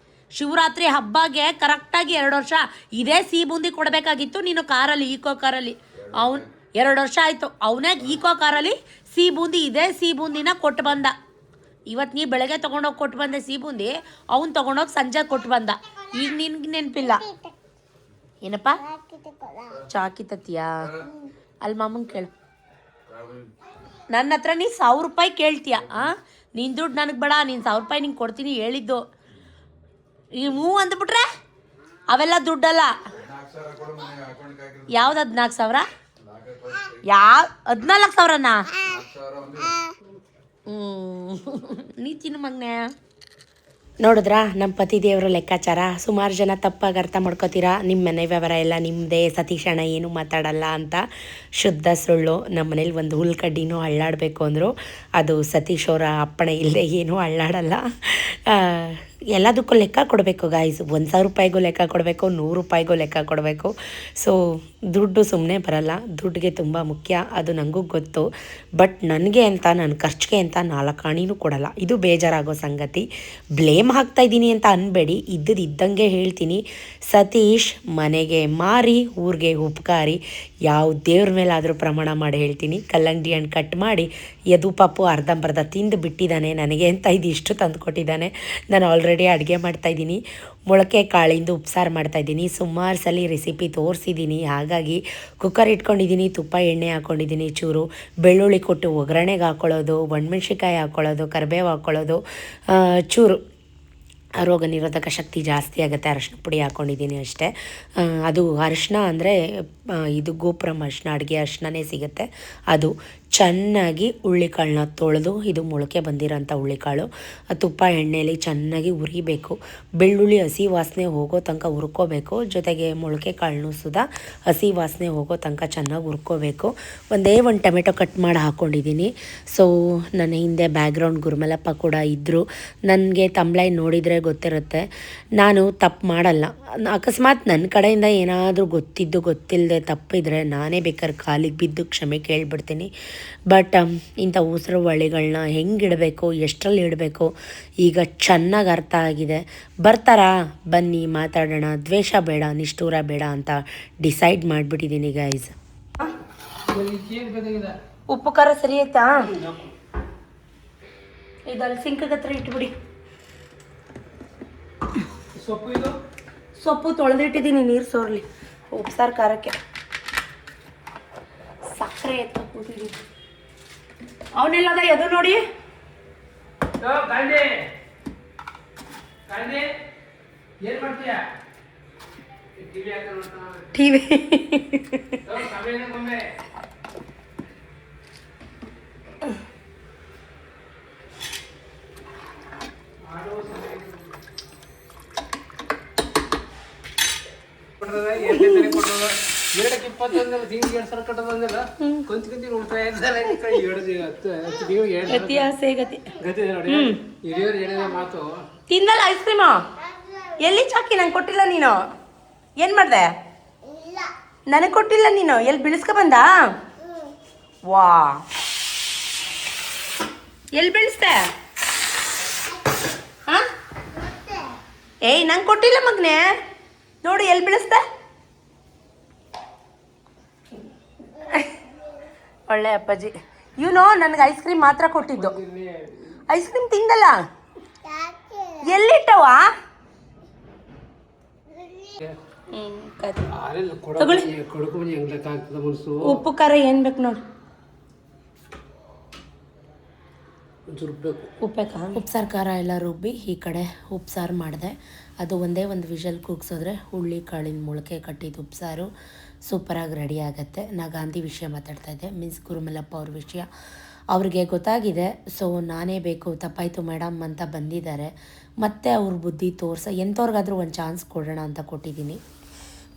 ಶಿವರಾತ್ರಿ ಹಬ್ಬಗೆ ಕರೆಕ್ಟಾಗಿ 2 ವರ್ಷ. ಇದೇ ಸಿಹಿ ಬೂಂದಿ ಕೊಡಬೇಕಾಗಿತ್ತು ನೀನು ಕಾರಲ್ಲಿ, ಈಕೋ ಕಾರಲ್ಲಿ. ಅವ್ನು 2 ವರ್ಷ ಆಯಿತು. ಅವನೇ ಈಕೋ ಕಾರಲ್ಲಿ ಸಿಹಿ ಬೂಂದಿ, ಇದೇ ಸಿಹಿ ಬೂಂದಿನ ಕೊಟ್ಟು ಬಂದ. ಇವತ್ತು ನೀ ಬೆಳಗ್ಗೆ ತೊಗೊಂಡೋಗಿ ಕೊಟ್ಟು ಬಂದೆ ಸಿಹಿ ಬೂಂದಿ, ಅವ್ನು ತೊಗೊಂಡೋಗಿ ಸಂಜೆ ಕೊಟ್ಟು ಬಂದ. ಈಗ ನಿನ್ಗೆ ನೆನಪಿಲ್ಲ ಏನಪ್ಪ? ಚಾಕಿತತಿಯಾ? ಅಲ್ಲಿ ಮಾಮಂಗೆ ಕೇಳು. ನನ್ನ ಹತ್ರ ನೀ 1,000 ರೂಪಾಯಿ ಕೇಳ್ತೀಯ. ನಿನ್ನ ದುಡ್ಡು ನನಗೆ ಬೇಡ, ನೀನು 1,000 ರೂಪಾಯಿ ನಿಂಗೆ ಕೊಡ್ತೀನಿ ಹೇಳಿದ್ದು. ಈ ಅಂದ್ಬಿಟ್ರೆ ಅವೆಲ್ಲ ದುಡ್ಡಲ್ಲ. ಯಾವ್ದು 14,000? ಯಾವ 14,000ನಾ? ನೀ ತಿನ್ನು ಮಗ್ನೆ. ನೋಡಿದ್ರಾ ನಮ್ಮ ಪತಿ ದೇವರ ಲೆಕ್ಕಾಚಾರ. ಸುಮಾರು ಜನ ತಪ್ಪಾಗಿ ಅರ್ಥ ಮಾಡ್ಕೋತೀರಾ, ನಿಮ್ಮ ಮನೆ ವ್ಯವಹಾರ ಎಲ್ಲ ನಿಮ್ಮದೇ, ಸತೀಶಣ್ಣ ಏನೂ ಮಾತಾಡಲ್ಲ ಅಂತ. ಶುದ್ಧ ಸುಳ್ಳು. ನಮ್ಮ ಮನೇಲಿ ಒಂದು ಹುಲ್ಕಡ್ಡಿನೂ ಅಳ್ಳಾಡಬೇಕು ಅಂದರು, ಅದು ಸತೀಶ್ ಅವರ ಅಪ್ಪಣೆ ಇಲ್ಲದೆ ಏನೂ ಅಳ್ಳಾಡಲ್ಲ. ಎಲ್ಲದಕ್ಕೂ ಲೆಕ್ಕ ಕೊಡಬೇಕು ಗಾಯ್ಸ್. 1,000 ರೂಪಾಯಿಗೂ ಲೆಕ್ಕ ಕೊಡಬೇಕು, 100 ರೂಪಾಯಿಗೂ ಲೆಕ್ಕ ಕೊಡಬೇಕು. ಸೊ ದುಡ್ಡು ಸುಮ್ಮನೆ ಬರಲ್ಲ, ದುಡ್ಡಿಗೆ ತುಂಬ ಮುಖ್ಯ. ಅದು ನನಗೂ ಗೊತ್ತು. ಬಟ್ ನನಗೆ ಅಂತ, ನನ್ನ ಖರ್ಚಿಗೆ ಅಂತ 4 ಆಣಿನೂ ಕೊಡಲ್ಲ. ಇದು ಬೇಜಾರಾಗೋ ಸಂಗತಿ. ಬ್ಲೇಮ್ ಹಾಕ್ತಾಯಿದ್ದೀನಿ ಅಂತ ಅನ್ಬೇಡಿ, ಇದ್ದಂಗೆ ಹೇಳ್ತೀನಿ. ಸತೀಶ್ ಮನೆಗೆ ಮಾರಿ ಊರಿಗೆ ಉಪಕಾರಿ. ಯಾವ ದೇವ್ರ ಮೇಲಾದರೂ ಪ್ರಮಾಣ ಮಾಡಿ ಹೇಳ್ತೀನಿ. ಕಲ್ಲಂಗಡಿ ಹಣ್ಣು ಕಟ್ ಮಾಡಿ ಯದು ಪಾಪು ಅರ್ಧಂಬರ್ಧ ತಿಂದು ಬಿಟ್ಟಿದ್ದಾನೆ. ನನಗೆ ಅಂತ ಇದಿಷ್ಟು ತಂದು ಕೊಟ್ಟಿದ್ದಾನೆ. ನಾನು ಆಲ್ರೆಡಿ ಅಡುಗೆ ಮಾಡ್ತಾಯಿದ್ದೀನಿ. ಮೊಳಕೆ ಕಾಳಿಂದ ಉಪ್ಸಾರು ಮಾಡ್ತಾಯಿದ್ದೀನಿ. ಸುಮಾರು ಸಲ ರೆಸಿಪಿ ತೋರಿಸಿದ್ದೀನಿ. ಹಾಗಾಗಿ ಕುಕ್ಕರ್ ಇಟ್ಕೊಂಡಿದ್ದೀನಿ, ತುಪ್ಪ ಎಣ್ಣೆ ಹಾಕ್ಕೊಂಡಿದ್ದೀನಿ, ಚೂರು ಬೆಳ್ಳುಳ್ಳಿ ಕೊಟ್ಟು ಒಗ್ಗರಣೆಗೆ ಹಾಕ್ಕೊಳ್ಳೋದು, ಒಣಮೆಣ್ಸಿಕಾಯಿ ಹಾಕ್ಕೊಳ್ಳೋದು, ಕರಿಬೇವು ಹಾಕ್ಕೊಳ್ಳೋದು, ಚೂರು ರೋಗ ನಿರೋಧಕ ಶಕ್ತಿ ಜಾಸ್ತಿ ಆಗುತ್ತೆ. ಅರಶಿನ ಪುಡಿ ಹಾಕ್ಕೊಂಡಿದ್ದೀನಿ ಅಷ್ಟೇ. ಅದು ಅರಿಶಿನ ಅಂದರೆ ಇದು ಗೋಪುರಂ ಅರಿಶಿನ, ಅಡುಗೆ ಅರಿಶಿನೇ ಸಿಗುತ್ತೆ. ಅದು ಚೆನ್ನಾಗಿ ಹುಳ್ಳಿಕಾಳನ್ನ ತೊಳೆದು, ಇದು ಮೊಳಕೆ ಬಂದಿರೋಂಥ ಹುಳ್ಳಿಕಾಳು, ತುಪ್ಪ ಎಣ್ಣೆಯಲ್ಲಿ ಚೆನ್ನಾಗಿ ಹುರಿಬೇಕು. ಬೆಳ್ಳುಳ್ಳಿ ಹಸಿ ವಾಸನೆ ಹೋಗೋ ತನಕ ಹುರ್ಕೋಬೇಕು. ಜೊತೆಗೆ ಮೊಳಕೆ ಕಾಳನ್ನು ಸುಧಾ ಹಸಿ ವಾಸನೆ ಹೋಗೋ ತನಕ ಚೆನ್ನಾಗಿ ಹುರ್ಕೋಬೇಕು. ಒಂದೇ ಒಂದು ಟೊಮೆಟೊ ಕಟ್ ಮಾಡಿ ಹಾಕ್ಕೊಂಡಿದ್ದೀನಿ. ಸೊ ನನ್ನ ಹಿಂದೆ ಬ್ಯಾಕ್ಗ್ರೌಂಡ್ ಗುರುಮಲಪ್ಪ ಕೂಡ ಇದ್ದರು. ನನಗೆ ತಮ್ಲೈನ್ ನೋಡಿದರೆ ಗೊತ್ತಿರುತ್ತೆ, ನಾನು ತಪ್ಪು ಮಾಡಲ್ಲ. ಅಕಸ್ಮಾತ್ ನನ್ನ ಕಡೆಯಿಂದ ಏನಾದರೂ ಗೊತ್ತಿಲ್ಲದೆ ತಪ್ಪಿದರೆ ನಾನೇ ಬೇಕಾದ್ರೆ ಕಾಲಿಗೆ ಬಿದ್ದು ಕ್ಷಮೆ ಕೇಳಿಬಿಡ್ತೀನಿ. ಬಟ್ ಇಂಥ ಉಸಿರು ಒಳ್ಳೆಗಳನ್ನ ಹೆಂಗಿಡಬೇಕು, ಎಷ್ಟರಲ್ಲಿ ಇಡಬೇಕು ಈಗ ಚೆನ್ನಾಗಿ ಅರ್ಥ ಆಗಿದೆ. ಬರ್ತಾರಾ? ಬನ್ನಿ ಮಾತಾಡೋಣ. ದ್ವೇಷ ಬೇಡ, ನಿಷ್ಠೂರ ಬೇಡ ಅಂತ ಡಿಸೈಡ್ ಮಾಡಿಬಿಟ್ಟಿದ್ದೀನಿ ಗೈಸ್. ಉಪ್ಪು ಖಾರ ಸರಿ ಆಯ್ತಾ? ಇದಲ್ಲಿ ಸಿಂಕ್ ಹತ್ರ ಇಟ್ಬಿಡಿ. ಸೊಪ್ಪು ತೊಳೆದಿಟ್ಟಿದ್ದೀನಿ, ನೀರು ಸೋರ್ಲಿ. ಉಪ್ಸಾರು ಖಾರಕ್ಕೆ ಸಕ್ಕರೆ ಎತ್ತ ಕೂತಿದ್ದೀನಿ. ಅವನೆಲ್ಲದ ಎದು ನೋಡಿ. ಟಿವಿ ತಿನ್ನಲ್ಲ ಐಸ್ ಕ್ರೀಮು. ಎಲ್ಲಿ ಚಾಕಿ? ನಂಗೆ ಕೊಟ್ಟಿಲ್ಲ ನೀನು. ಏನು ಮಾಡಿದೆ? ನನಗೆ ಕೊಟ್ಟಿಲ್ಲ ನೀನು. ಎಲ್ಲಿ ಬಿಳಿಸ್ಕೊ ಬಂದ? ವಾ, ಎಲ್ಲಿ ಬೆಳೆಸ್ದೆ? ಹಾಂ, ಏಯ್ ನಂಗೆ ಕೊಟ್ಟಿಲ್ಲ ಮಗನೇ. ನೋಡು ಎಲ್ಲಿ ಬೆಳೆಸ್ದೆ. ಒಳ್ಳೆ ಅಪ್ಪಾಜಿ. ಇವನು ನನಗೆ ಐಸ್ ಕ್ರೀಮ್ ಮಾತ್ರ ಕೊಟ್ಟಿದ್ದು. ಐಸ್ ಕ್ರೀಮ್ ತಿಂದಲ್ಲ, ಎಲ್ಲಿಟ್ಟವ? ಉಪ್ಪು ಖಾರ ಏನು ಬೇಕು ನೋಡಿ. ಉಪ್ಪು ಸಾರು ಖಾರ ಎಲ್ಲ ರುಬ್ಬಿ ಈ ಕಡೆ ಉಪ್ಪು ಸಾರು ಮಾಡಿದೆ. ಅದು ಒಂದೇ ಒಂದು ವಿಷಲ್ ಕೂಗ್ಸಿದ್ರೆ ಹುಳ್ಳಿ ಕಾಳಿನ ಮೊಳಕೆ ಕಟ್ಟಿದ್ದು ಉಪ್ಪು ಸಾರು ಸೂಪರಾಗಿ ರೆಡಿ ಆಗುತ್ತೆ. ನಾ ಗಾಂಧಿ ವಿಷಯ ಮಾತಾಡ್ತಾಯಿದ್ದೆ, ಮೀನ್ಸ್ ಗುರುಮಲ್ಲಪ್ಪ ಅವ್ರ ವಿಷಯ. ಅವ್ರಿಗೆ ಗೊತ್ತಾಗಿದೆ. ಸೊ ನಾನೇ ಬೇಕು, ತಪ್ಪಾಯಿತು ಮೇಡಮ್ ಅಂತ ಬಂದಿದ್ದಾರೆ. ಮತ್ತು ಅವ್ರ ಬುದ್ಧಿ ಎಂಥವ್ರಿಗಾದ್ರೂ ಒಂದು ಚಾನ್ಸ್ ಕೊಡೋಣ ಅಂತ ಕೊಟ್ಟಿದ್ದೀನಿ.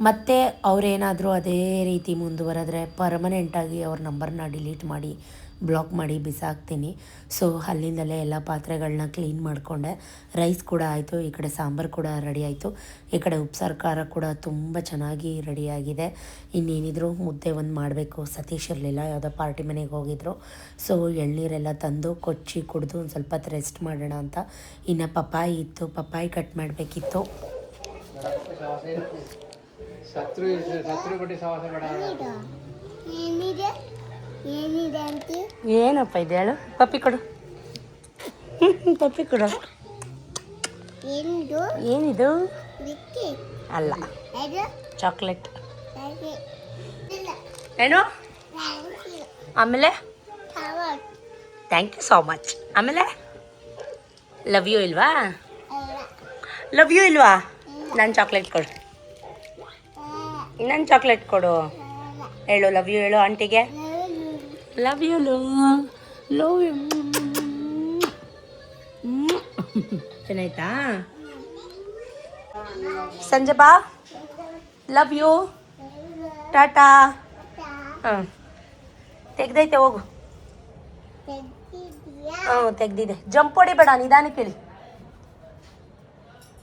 ಮತ್ತು ಅವರೇನಾದರೂ ಅದೇ ರೀತಿ ಮುಂದುವರೆದ್ರೆ ಪರ್ಮನೆಂಟಾಗಿ ಅವ್ರ ನಂಬರ್ನ ಡಿಲೀಟ್ ಮಾಡಿ ಬ್ಲಾಕ್ ಮಾಡಿ ಬಿಸಾಕ್ತೀನಿ. ಸೊ ಅಲ್ಲಿಂದಲೇ ಎಲ್ಲ ಪಾತ್ರೆಗಳನ್ನ ಕ್ಲೀನ್ ಮಾಡಿಕೊಂಡೆ. ರೈಸ್ ಕೂಡ ಆಯಿತು, ಈ ಕಡೆ ಸಾಂಬಾರು ಕೂಡ ರೆಡಿ ಆಯಿತು, ಈ ಕಡೆ ಉಪ್ಸಾರು ಖಾರ ಕೂಡ ತುಂಬ ಚೆನ್ನಾಗಿ ರೆಡಿಯಾಗಿದೆ. ಇನ್ನೇನಿದ್ರು ಮುದ್ದೆ ಒಂದು ಮಾಡಬೇಕು. ಸತೀಶ್ ಇರಲಿಲ್ಲ, ಯಾವುದೋ ಪಾರ್ಟಿ ಮನೆಗೆ ಹೋಗಿದ್ರು. ಸೊ ಎಳ್ನೀರೆಲ್ಲ ತಂದು ಕೊಚ್ಚಿ ಕುಡಿದು ಒಂದು ಸ್ವಲ್ಪ ಹೊತ್ತು ರೆಸ್ಟ್ ಮಾಡೋಣ ಅಂತ. ಇನ್ನು ಪಪ್ಪಾಯಿ ಇತ್ತು, ಪಪ್ಪಾಯಿ ಕಟ್ ಮಾಡಬೇಕಿತ್ತು. ಏನಪ್ಪ ಇದೆ ಹೇಳು. ಪಪ್ಪಿ ಕೊಡು, ಪಪ್ಪಿ ಕೊಡು. ಏನಿದು? ಅಲ್ಲ, ಚಾಕ್ಲೇಟ್. ಏನು? ಆಮೇಲೆ ಥ್ಯಾಂಕ್ ಯು ಸೋ ಮಚ್. ಆಮೇಲೆ ಲವ್ ಯು ಇಲ್ವಾ? ಲವ್ ಯು ಇಲ್ವಾ? ನಾನು ಚಾಕ್ಲೇಟ್ ಕೊಡು, ಇನ್ನೊಂದು ಚಾಕ್ಲೇಟ್ ಕೊಡು. ಹೇಳು ಲವ್ ಯು, ಹೇಳು ಆಂಟಿಗೆ. Love you, love you. ಚೆನ್ನಾಯ್ತಾ? ಸಂಜೆ ಬಾ. ಲವ್ ಯು, ಟಾಟಾ. ಹಾಂ, ತೆಗ್ದೈತೆ ಹೋಗು. ಹ್ಞೂ ತೆಗ್ದಿದೆ. ಜಂಪ್ ಹೊಡಿಬೇಡ, ನಿಧಾನಕ್ಕೆ ಹೇಳಿ.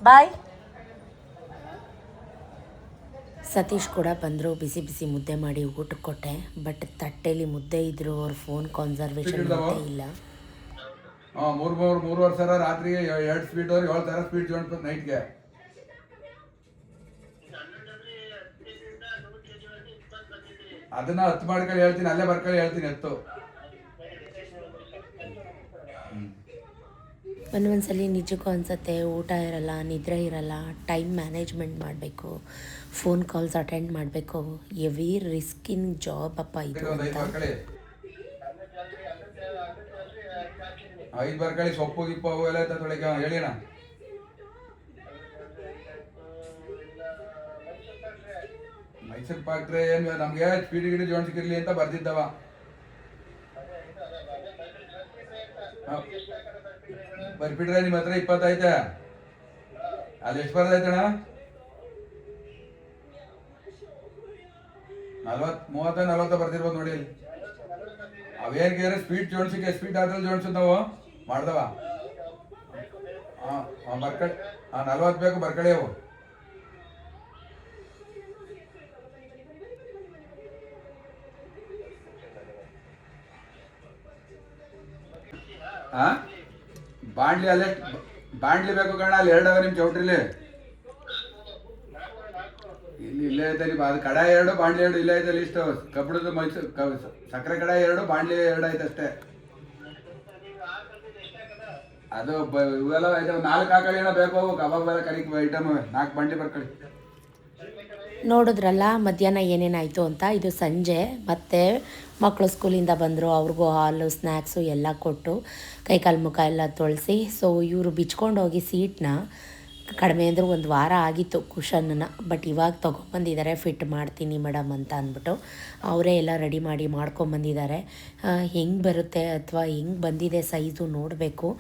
ಬಾಯ್. ಸತೀಶ್ ಕೂಡ ಬಂದರು. ಬಿಸಿ ಬಿಸಿ ಮುದ್ದೆ ಮಾಡಿ ಊಟಕ್ಕೆ ಕೊಟ್ಟೆ. ಬಟ್ ತಟ್ಟೆಯಲ್ಲಿ ಮುದ್ದೆ ಇದ್ದರೂ ಅವ್ರ ಫೋನ್ ಕಾನ್ಸರ್ವೇಷನ್ ಮುದ್ದೆ ಇಲ್ಲ.
3-3 ಸಾವಿರ ರಾತ್ರಿಗೆ 2 ಸ್ಪೀಡ್ ಅವ್ರಿಗೆ 7 ಸಾವಿರ ಸ್ಪೀಡ್ ಜೋಡಿಸ್ಬೇಕು ನೈಟ್ಗೆ. ಅದನ್ನ 10 ಮಾಡ್ಕೊಂಡು ಹೇಳ್ತೀನಿ, ಅಲ್ಲೇ ಬರ್ಕೊಂಡು ಹೇಳ್ತೀನಿ. 10
ಒಂದೊಂದ್ಸಲಿ ನಿಜಕ್ಕೂ ಅನಿಸುತ್ತೆ, ಊಟ ಇರಲ್ಲ, ನಿದ್ರೆ ಇರಲ್ಲ, ಟೈಮ್ ಮ್ಯಾನೇಜ್ಮೆಂಟ್ ಮಾಡಬೇಕು, ಫೋನ್ ಕಾಲ್ಸ್ ಅಟೆಂಡ್ ಮಾಡಬೇಕು. ಎವಿ ರಿಸ್ಕಿನ್ ಜಾಬ್ ಅಪ್ಪ ಇದು.
5 ಬರ್ಕಳಿ ಸೊಪ್ಪು ಗಿಪ್ಪು ಅವು ಎಲ್ಲ ತೊಳೆಗೆ ಹೇಳಿಣ. ಮೈಸೂರು ಪಾಕ್ರೆ ಏನು ನಮಗೆ ಸ್ಪೀಡ್ ಗಿಡಿ ಜೋಡಿಸಿರ್ಲಿ ಅಂತ ಬರ್ತಿದ್ದವ. ಬರ್ಬಿಟ್ರೆ ನಿಮ್ಮ ಹತ್ರ 20 ಐತೆ. ಅಲ್ಲಿ ಎಷ್ಟು ಬರ್ತೈತಣ್ಣ? 30-40 ಬರ್ತಿರ್ಬೋದು ನೋಡಿ. ಅವೇನ್ಗೆ ಸ್ಪೀಡ್ ಜೋಡಿಸಿಕೆ ಸ್ಪೀಡ್ ಆದ್ರಲ್ಲಿ ಜೋಡಿಸೋದು ನಾವು ಮಾಡ್ದವ. ಬರ್ಕಳಿ 40 ಬೇಕು ಬರ್ಕಳಿ ಅವು. ಬಾಂಡ್ಲಿ ಅಲ್ಲೇ ಬಾಂಡ್ಲಿ ಬೇಕು ಕಣ. ಅಲ್ಲಿ 2 ಅವ ನಿಮ್ಮ ಚೌಟ್ರಿಲಿ. ಇಲ್ಲಿ ಇಲ್ಲೇ ಐತೆ ನಿಮ್ಮ ಅದು ಕಡಾಯಿ 2 ಬಾಂಡ್ಲಿ 2 ಇಲ್ಲೇ ಐತೆ ಲಿಸ್ಟ್. ಕಬ್ಬಣದ ಮೈಸೂರು ಸಕ್ಕರೆ ಕಡಾಯಿ 2 ಬಾಂಡ್ಲಿ 2 ಐತೆ ಅಷ್ಟೇ. ಅದು ಇವೆಲ್ಲ ಐತೆ. 4 ಹಾಕಳಿ ಏನೋ ಬೇಕು ಅವು ಕಬಾಬ್ ಎಲ್ಲ ಕರಿಕ್ ಐಟಮ್ 4 ಬಾಂಡ್ಲಿ ಬರ್ಕೊಳ್ಳಿ.
ನೋಡಿದ್ರಲ್ಲ ಮಧ್ಯಾಹ್ನ ಏನೇನಾಯಿತು ಅಂತ. ಇದು ಸಂಜೆ. ಮತ್ತು ಮಕ್ಕಳು ಸ್ಕೂಲಿಂದ ಬಂದರು, ಅವ್ರಿಗೂ ಹಾಲು ಸ್ನ್ಯಾಕ್ಸು ಎಲ್ಲ ಕೊಟ್ಟು ಕೈಕಾಲು ಮುಖ ಎಲ್ಲ ತೊಳೆಸಿ. ಸೊ ಇವರು ಬಿಚ್ಕೊಂಡು ಹೋಗಿ ಸೀಟ್ನ ಕಡಿಮೆ ಅಂದರೂ 1 ವಾರ ಆಗಿತ್ತು ಕುಷನ್ನ. ಬಟ್ ಇವಾಗ ತೊಗೊಂಬಂದಿದ್ದಾರೆ, ಫಿಟ್ ಮಾಡ್ತೀನಿ ಮೇಡಮ್ ಅಂತ ಅಂದ್ಬಿಟ್ಟು ಅವರೇ ಎಲ್ಲ ರೆಡಿ ಮಾಡಿ ಮಾಡ್ಕೊಂಬಂದಿದ್ದಾರೆ. ಹೆಂಗೆ ಬರುತ್ತೆ ಅಥವಾ ಹೆಂಗೆ ಬಂದಿದೆ ಸೈಜು ನೋಡಬೇಕು.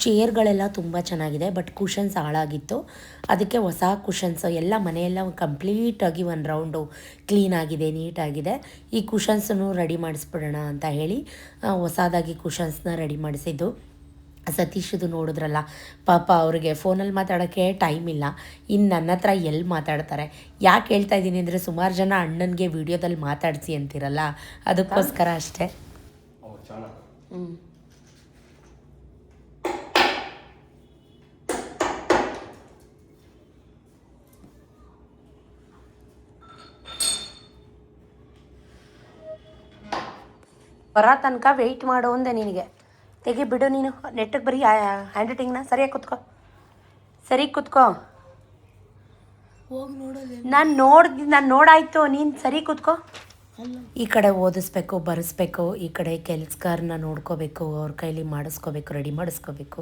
ಚೇರ್ಗಳೆಲ್ಲ ತುಂಬ ಚೆನ್ನಾಗಿದೆ, ಬಟ್ ಕುಷನ್ಸ್ ಹಾಳಾಗಿತ್ತು. ಅದಕ್ಕೆ ಹೊಸ ಕುಷನ್ಸ್ ಎಲ್ಲ ಮನೆಯೆಲ್ಲ ಕಂಪ್ಲೀಟಾಗಿ 1 ರೌಂಡು ಕ್ಲೀನಾಗಿದೆ, ನೀಟಾಗಿದೆ. ಈ ಕುಷನ್ಸನ್ನು ರೆಡಿ ಮಾಡಿಸ್ಬಿಡೋಣ ಅಂತ ಹೇಳಿ ಹೊಸದಾಗಿ ಕುಷನ್ಸ್ನ ರೆಡಿ ಮಾಡಿಸಿದ್ದು. ಸತೀಶದು ನೋಡಿದ್ರಲ್ಲ ಪಾಪ, ಅವ್ರಿಗೆ ಫೋನಲ್ಲಿ ಮಾತಾಡೋಕ್ಕೆ ಟೈಮ್ ಇಲ್ಲ. ಇನ್ನು ನನ್ನ ಹತ್ರ ಎಲ್ಲಿ ಮಾತಾಡ್ತಾರೆ. ಯಾಕೆ ಹೇಳ್ತಾ ಇದ್ದೀನಿ ಅಂದರೆ, ಸುಮಾರು ಜನ ಅಣ್ಣನಿಗೆ ವೀಡಿಯೋದಲ್ಲಿ ಮಾತಾಡಿಸಿ ಅಂತಿರಲ್ಲ, ಅದಕ್ಕೋಸ್ಕರ ಅಷ್ಟೇ.
చాలా
ಬರೋ ತನಕ ವೆಯ್ಟ್ ಮಾಡು ಅಂದೆ ನಿನಗೆ. ತೆಗಿ ಬಿಡು ನೀನು ನೆಟ್ಟಿಗೆ ಬರೀ ಹ್ಯಾಂಡ್ ರೈಟಿಂಗ್ನ ಸರಿಯಾಗಿ ಕುತ್ಕೋ, ಸರಿ ಕುತ್ಕೋ.
ಹೋಗಿ ನೋಡೋದು
ನಾನು ನೋಡಾಯ್ತು, ನೀನು ಸರಿ ಕುತ್ಕೋ. ಈ ಕಡೆ ಓದಿಸ್ಬೇಕು, ಬರೆಸ್ಬೇಕು, ಈ ಕಡೆ ಕೆಲಸಗಾರನ್ನ ನೋಡ್ಕೋಬೇಕು, ಅವ್ರ ಕೈಲಿ ಮಾಡಿಸ್ಕೋಬೇಕು, ರೆಡಿ ಮಾಡಿಸ್ಕೋಬೇಕು.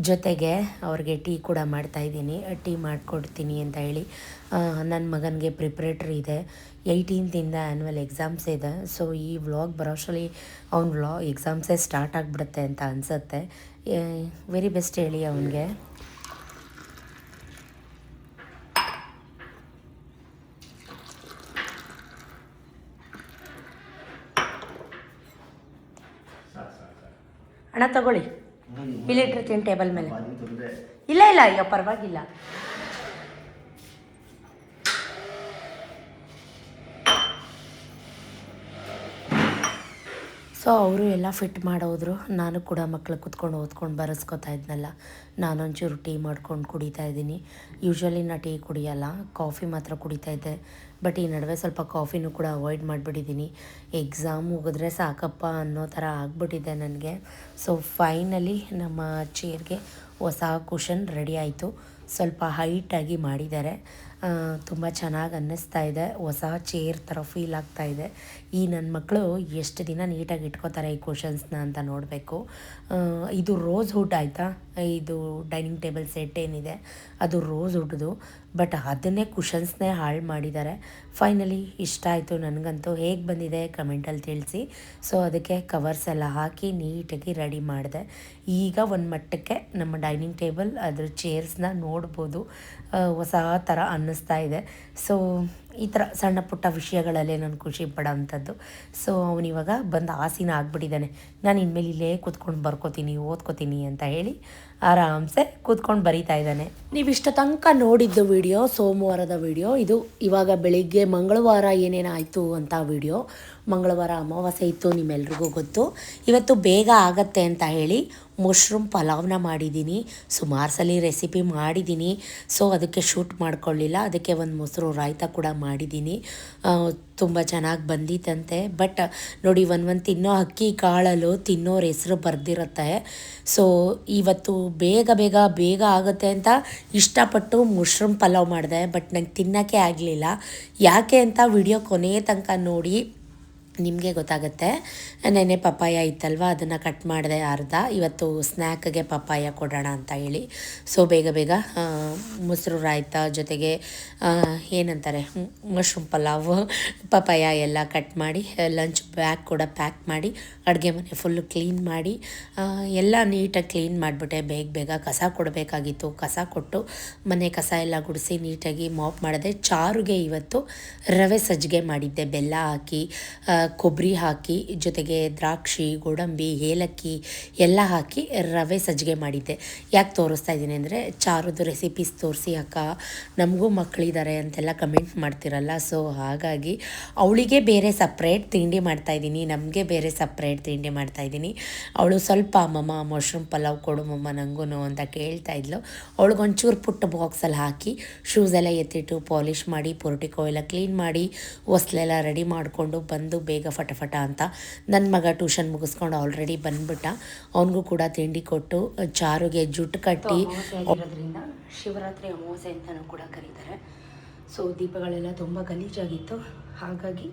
ಜೊತೆಗೆ ಅವ್ರಿಗೆ ಟೀ ಕೂಡ ಮಾಡ್ತಾಯಿದ್ದೀನಿ. ಟೀ ಮಾಡಿಕೊಡ್ತೀನಿ ಅಂತ ಹೇಳಿ ನನ್ನ ಮಗನಿಗೆ ಪ್ರಿಪ್ರೇಟ್ರಿ ಇದೆ. 18th ಆ್ಯನ್ಯುವಲ್ ಎಕ್ಸಾಮ್ಸ್ ಇದೆ. ಸೊ ಈ ವ್ಲಾಗ್ ಬರೋಷ್ಟರಲ್ಲಿ ಅವ್ನ ಎಕ್ಸಾಮ್ಸೇ ಸ್ಟಾರ್ಟ್ ಆಗಿಬಿಡುತ್ತೆ ಅಂತ ಅನಿಸುತ್ತೆ. ವೆರಿ ಬೆಸ್ಟ್ ಹೇಳಿ ಅವನಿಗೆ. ಹಣ ತಗೊಳ್ಳಿ, ಇಲ್ಲಿಟ್ಟಿರ್ತೀನಿ ಟೇಬಲ್ ಮೇಲೆ. ಇಲ್ಲ ಅಯ್ಯೋ ಪರವಾಗಿಲ್ಲ. ಸೊ ಅವರು ಎಲ್ಲ ಫಿಟ್ ಮಾಡೋದ್ರು. ನಾನು ಕೂಡ ಮಕ್ಳು ಕುತ್ಕೊಂಡು ಓದ್ಕೊಂಡು ಬರೆಸ್ಕೊತಾ ಇದ್ನಲ್ಲ, ನಾನೊಂಚೂರು ಟೀ ಮಾಡ್ಕೊಂಡು ಕುಡಿತಾ ಇದ್ದೀನಿ. ಯೂಶ್ವಲಿ ನಾ ಟೀ ಕುಡಿಯಲ್ಲ, ಕಾಫಿ ಮಾತ್ರ ಕುಡಿತಾ ಇದ್ದೆ. ಬಟ್ ಈ ನಡುವೆ ಸ್ವಲ್ಪ ಕಾಫಿನೂ ಕೂಡ ಅವಾಯ್ಡ್ ಮಾಡಿಬಿಟ್ಟಿದ್ದೀನಿ. ಎಕ್ಸಾಮ್ ಮುಗಿದ್ರೆ ಸಾಕಪ್ಪ ಅನ್ನೋ ಥರ ಆಗ್ಬಿಟ್ಟಿದೆ ನನಗೆ. ಸೊ ಫೈನಲಿ ನಮ್ಮ ಚೇರ್ಗೆ ಹೊಸ ಕುಷನ್ ರೆಡಿ ಆಯಿತು. ಸ್ವಲ್ಪ ಹೈಟಾಗಿ ಮಾಡಿದ್ದಾರೆ, ತುಂಬ ಚೆನ್ನಾಗಿ ಅನ್ನಿಸ್ತಾ ಇದೆ. ಹೊಸ ಚೇರ್ ಥರ ಫೀಲ್ ಆಗ್ತಾ ಇದೆ. ಈ ನನ್ನ ಮಕ್ಕಳು ಎಷ್ಟು ದಿನ ನೀಟಾಗಿ ಇಟ್ಕೋತಾರೆ ಈ ಕುಷನ್ಸ್ನ ಅಂತ ನೋಡಬೇಕು. ಇದು ರೋಸ್ ವುಡ್ ಆಯಿತಾ, ಇದು ಡೈನಿಂಗ್ ಟೇಬಲ್ ಸೆಟ್ ಏನಿದೆ ಅದು ರೋಸ್ ವುಡ್ದು. ಬಟ್ ಅದನ್ನೇ ಕುಷನ್ಸ್ನೇ ಹಾಳು ಮಾಡಿದ್ದಾರೆ. ಫೈನಲಿ ಇಷ್ಟ ಆಯಿತು ನನಗಂತೂ. ಹೇಗೆ ಬಂದಿದೆ ಕಮೆಂಟಲ್ಲಿ ತಿಳಿಸಿ. ಸೊ ಅದಕ್ಕೆ ಕವರ್ಸ್ ಎಲ್ಲ ಹಾಕಿ ನೀಟಾಗಿ ರೆಡಿ ಮಾಡಿದೆ. ಈಗ ಒಂದು ಮಟ್ಟಕ್ಕೆ ನಮ್ಮ ಡೈನಿಂಗ್ ಟೇಬಲ್ ಅದ್ರ ಚೇರ್ಸ್ನ ನೋಡ್ಬೋದು, ಹೊಸ ಥರ ಅನ್ನಿಸ್ತಾ ಇದೆ. ಸೊ ಈ ಥರ ಸಣ್ಣ ಪುಟ್ಟ ವಿಷಯಗಳಲ್ಲೇ ನಾನು ಖುಷಿ ಪಡೋವಂಥದ್ದು. ಸೊ ಅವನಿವಾಗ ಬಂದು ಆಸೀನ ಆಗಿಬಿಟ್ಟಿದ್ದಾನೆ. ನಾನು ಇನ್ಮೇಲೆ ಇಲ್ಲೇ ಕೂತ್ಕೊಂಡು ಬರ್ಕೋತೀನಿ, ಓದ್ಕೋತೀನಿ ಅಂತ ಹೇಳಿ ಆರಾಮ್ಸೆ ಕೂತ್ಕೊಂಡು ಬರೀತಾ ಇದ್ದಾನೆ. ನೀವಿಷ್ಟು ತನಕ ನೋಡಿದ್ದು ವಿಡಿಯೋ ಸೋಮವಾರದ ವಿಡಿಯೋ. ಇದು ಇವಾಗ ಬೆಳಿಗ್ಗೆ ಮಂಗಳವಾರ ಏನೇನಾಯಿತು ಅಂತ ವಿಡಿಯೋ. ಮಂಗಳವಾರ ಅಮಾವಾಸ್ಯೆ ಇತ್ತು, ನಿಮ್ಮೆಲ್ರಿಗೂ ಗೊತ್ತು. ಇವತ್ತು ಬೇಗ ಆಗತ್ತೆ ಅಂತ ಹೇಳಿ ಮಶ್ರೂಮ್ ಪಲಾವ್ನ ಮಾಡಿದ್ದೀನಿ. ಸುಮಾರು ಸಲ ರೆಸಿಪಿ ಮಾಡಿದ್ದೀನಿ, ಸೊ ಅದಕ್ಕೆ ಶೂಟ್ ಮಾಡ್ಕೊಳ್ಳಿಲ್ಲ. ಅದಕ್ಕೆ ಒಂದು ಮೊಸರು ರಾಯ್ತ ಕೂಡ ಮಾಡಿದ್ದೀನಿ. ತುಂಬ ಚೆನ್ನಾಗಿ ಬಂದಿತ್ತಂತೆ. ಬಟ್ ನೋಡಿ, ಒಂದು ತಿನ್ನೋ ಅಕ್ಕಿ ಕಾಳಲ್ಲೂ ತಿನ್ನೋರ ಹೆಸರು ಬರೆದಿರುತ್ತೆ. ಸೊ ಇವತ್ತು ಬೇಗ ಆಗುತ್ತೆ ಅಂತ ಇಷ್ಟಪಟ್ಟು ಮಶ್ರೂಮ್ ಪಲಾವ್ ಮಾಡಿದೆ. ಬಟ್ ನಂಗೆ ತಿನ್ನೋಕ್ಕೆ ಆಗಲಿಲ್ಲ. ಯಾಕೆ ಅಂತ ವಿಡಿಯೋ ಕೊನೆಯ ತನಕ ನೋಡಿ ನಿಮಗೆ ಗೊತ್ತಾಗುತ್ತೆ. ನೆನ್ನೆ ಪಪ್ಪಾಯ ಇತ್ತಲ್ವ, ಅದನ್ನು ಕಟ್ ಮಾಡಿದೆ ಅರ್ಧ. ಇವತ್ತು ಸ್ನ್ಯಾಕ್ಗೆ ಪಪ್ಪಾಯ ಕೊಡೋಣ ಅಂತ ಹೇಳಿ. ಸೊ ಬೇಗ ಮೊಸರು ರಾಯ್ತ ಜೊತೆಗೆ ಏನಂತಾರೆ ಮಶ್ರೂಮ್ ಪಲಾವ್, ಪಪ್ಪಾಯ ಎಲ್ಲ ಕಟ್ ಮಾಡಿ ಲಂಚ್ ಬ್ಯಾಗ್ ಕೂಡ ಪ್ಯಾಕ್ ಮಾಡಿ ಅಡುಗೆ ಮನೆ ಫುಲ್ಲು ಕ್ಲೀನ್ ಮಾಡಿ ಎಲ್ಲ ನೀಟಾಗಿ ಕ್ಲೀನ್ ಮಾಡಿಬಿಟ್ಟೆ. ಬೇಗ ಕಸ ಕೊಡಬೇಕಾಗಿತ್ತು. ಕಸ ಕೊಟ್ಟು ಮನೆ ಕಸ ಎಲ್ಲ ಗುಡಿಸಿ ನೀಟಾಗಿ ಮಾಪ್ ಮಾಡಿದೆ. ಚಾರುಗೆ ಇವತ್ತು ರವೆ ಸಜ್ಜಿಗೆ ಮಾಡಿದ್ದೆ, ಬೆಲ್ಲ ಹಾಕಿ ಕೊಬ್ಬರಿ ಹಾಕಿ ಜೊತೆಗೆ ದ್ರಾಕ್ಷಿ, ಗೋಡಂಬಿ, ಏಲಕ್ಕಿ ಎಲ್ಲ ಹಾಕಿ ರವೆ ಸಜ್ಜಿಗೆ ಮಾಡಿದ್ದೆ. ಯಾಕೆ ತೋರಿಸ್ತಾ ಇದ್ದೀನಿ ಅಂದರೆ, ಚಾರುದು ರೆಸಿಪೀಸ್ ತೋರಿಸಿ ಅಕ್ಕ ನಮಗೂ ಮಕ್ಕಳಿದ್ದಾರೆ ಅಂತೆಲ್ಲ ಕಮೆಂಟ್ ಮಾಡ್ತಿರಲ್ಲ. ಸೊ ಹಾಗಾಗಿ ಅವಳಿಗೆ ಬೇರೆ ಸಪ್ರೇಟ್ ತಿಂಡಿ ಮಾಡ್ತಾಯಿದ್ದೀನಿ, ನಮಗೆ ಬೇರೆ ಸಪ್ರೇಟ್ ತಿಂಡಿ ಮಾಡ್ತಾಯಿದ್ದೀನಿ. ಅವಳು ಸ್ವಲ್ಪ ಮಮ್ಮ ಮಶ್ರೂಮ್ ಪಲಾವ್ ಕೊಡು ಮಮ್ಮ ನನಗೂ ಅಂತ ಕೇಳ್ತಾ ಇದ್ಲು. ಅವಳಿಗೊಂಚೂರು ಪುಟ್ಟ ಬಾಕ್ಸಲ್ಲಿ ಹಾಕಿ ಶೂಸೆಲ್ಲ ಎತ್ತಿಟ್ಟು ಪಾಲಿಷ್ ಮಾಡಿ ಪೊರ್ಟಿಕೋ ಎಲ್ಲ ಕ್ಲೀನ್ ಮಾಡಿ ಹೊಸ್ಲೆಲ್ಲ ರೆಡಿ ಮಾಡಿಕೊಂಡು ಬಂದು ಬೇಗ ಫಟ ಅಂತ ನನ್ನ ಮಗ ಟ್ಯೂಷನ್ ಮುಗಿಸ್ಕೊಂಡು ಆಲ್ರೆಡಿ ಬಂದ್ಬಿಟ್ಟ. ಅವನಿಗೂ ಕೂಡ ತಿಂಡಿ ಕೊಟ್ಟು ಚಾರುಗೆ ಜುಟ್ಟು ಕಟ್ಟಿ. ಇರೋದ್ರಿಂದ ಶಿವರಾತ್ರಿ ಅಮಾವಾಸ್ಯೆ ಅಂತಲೂ ಕೂಡ ಕರೀತಾರೆ. ಸೊ ದೀಪಗಳೆಲ್ಲ ತುಂಬ ಗಲೀಜಾಗಿತ್ತು. ಹಾಗಾಗಿ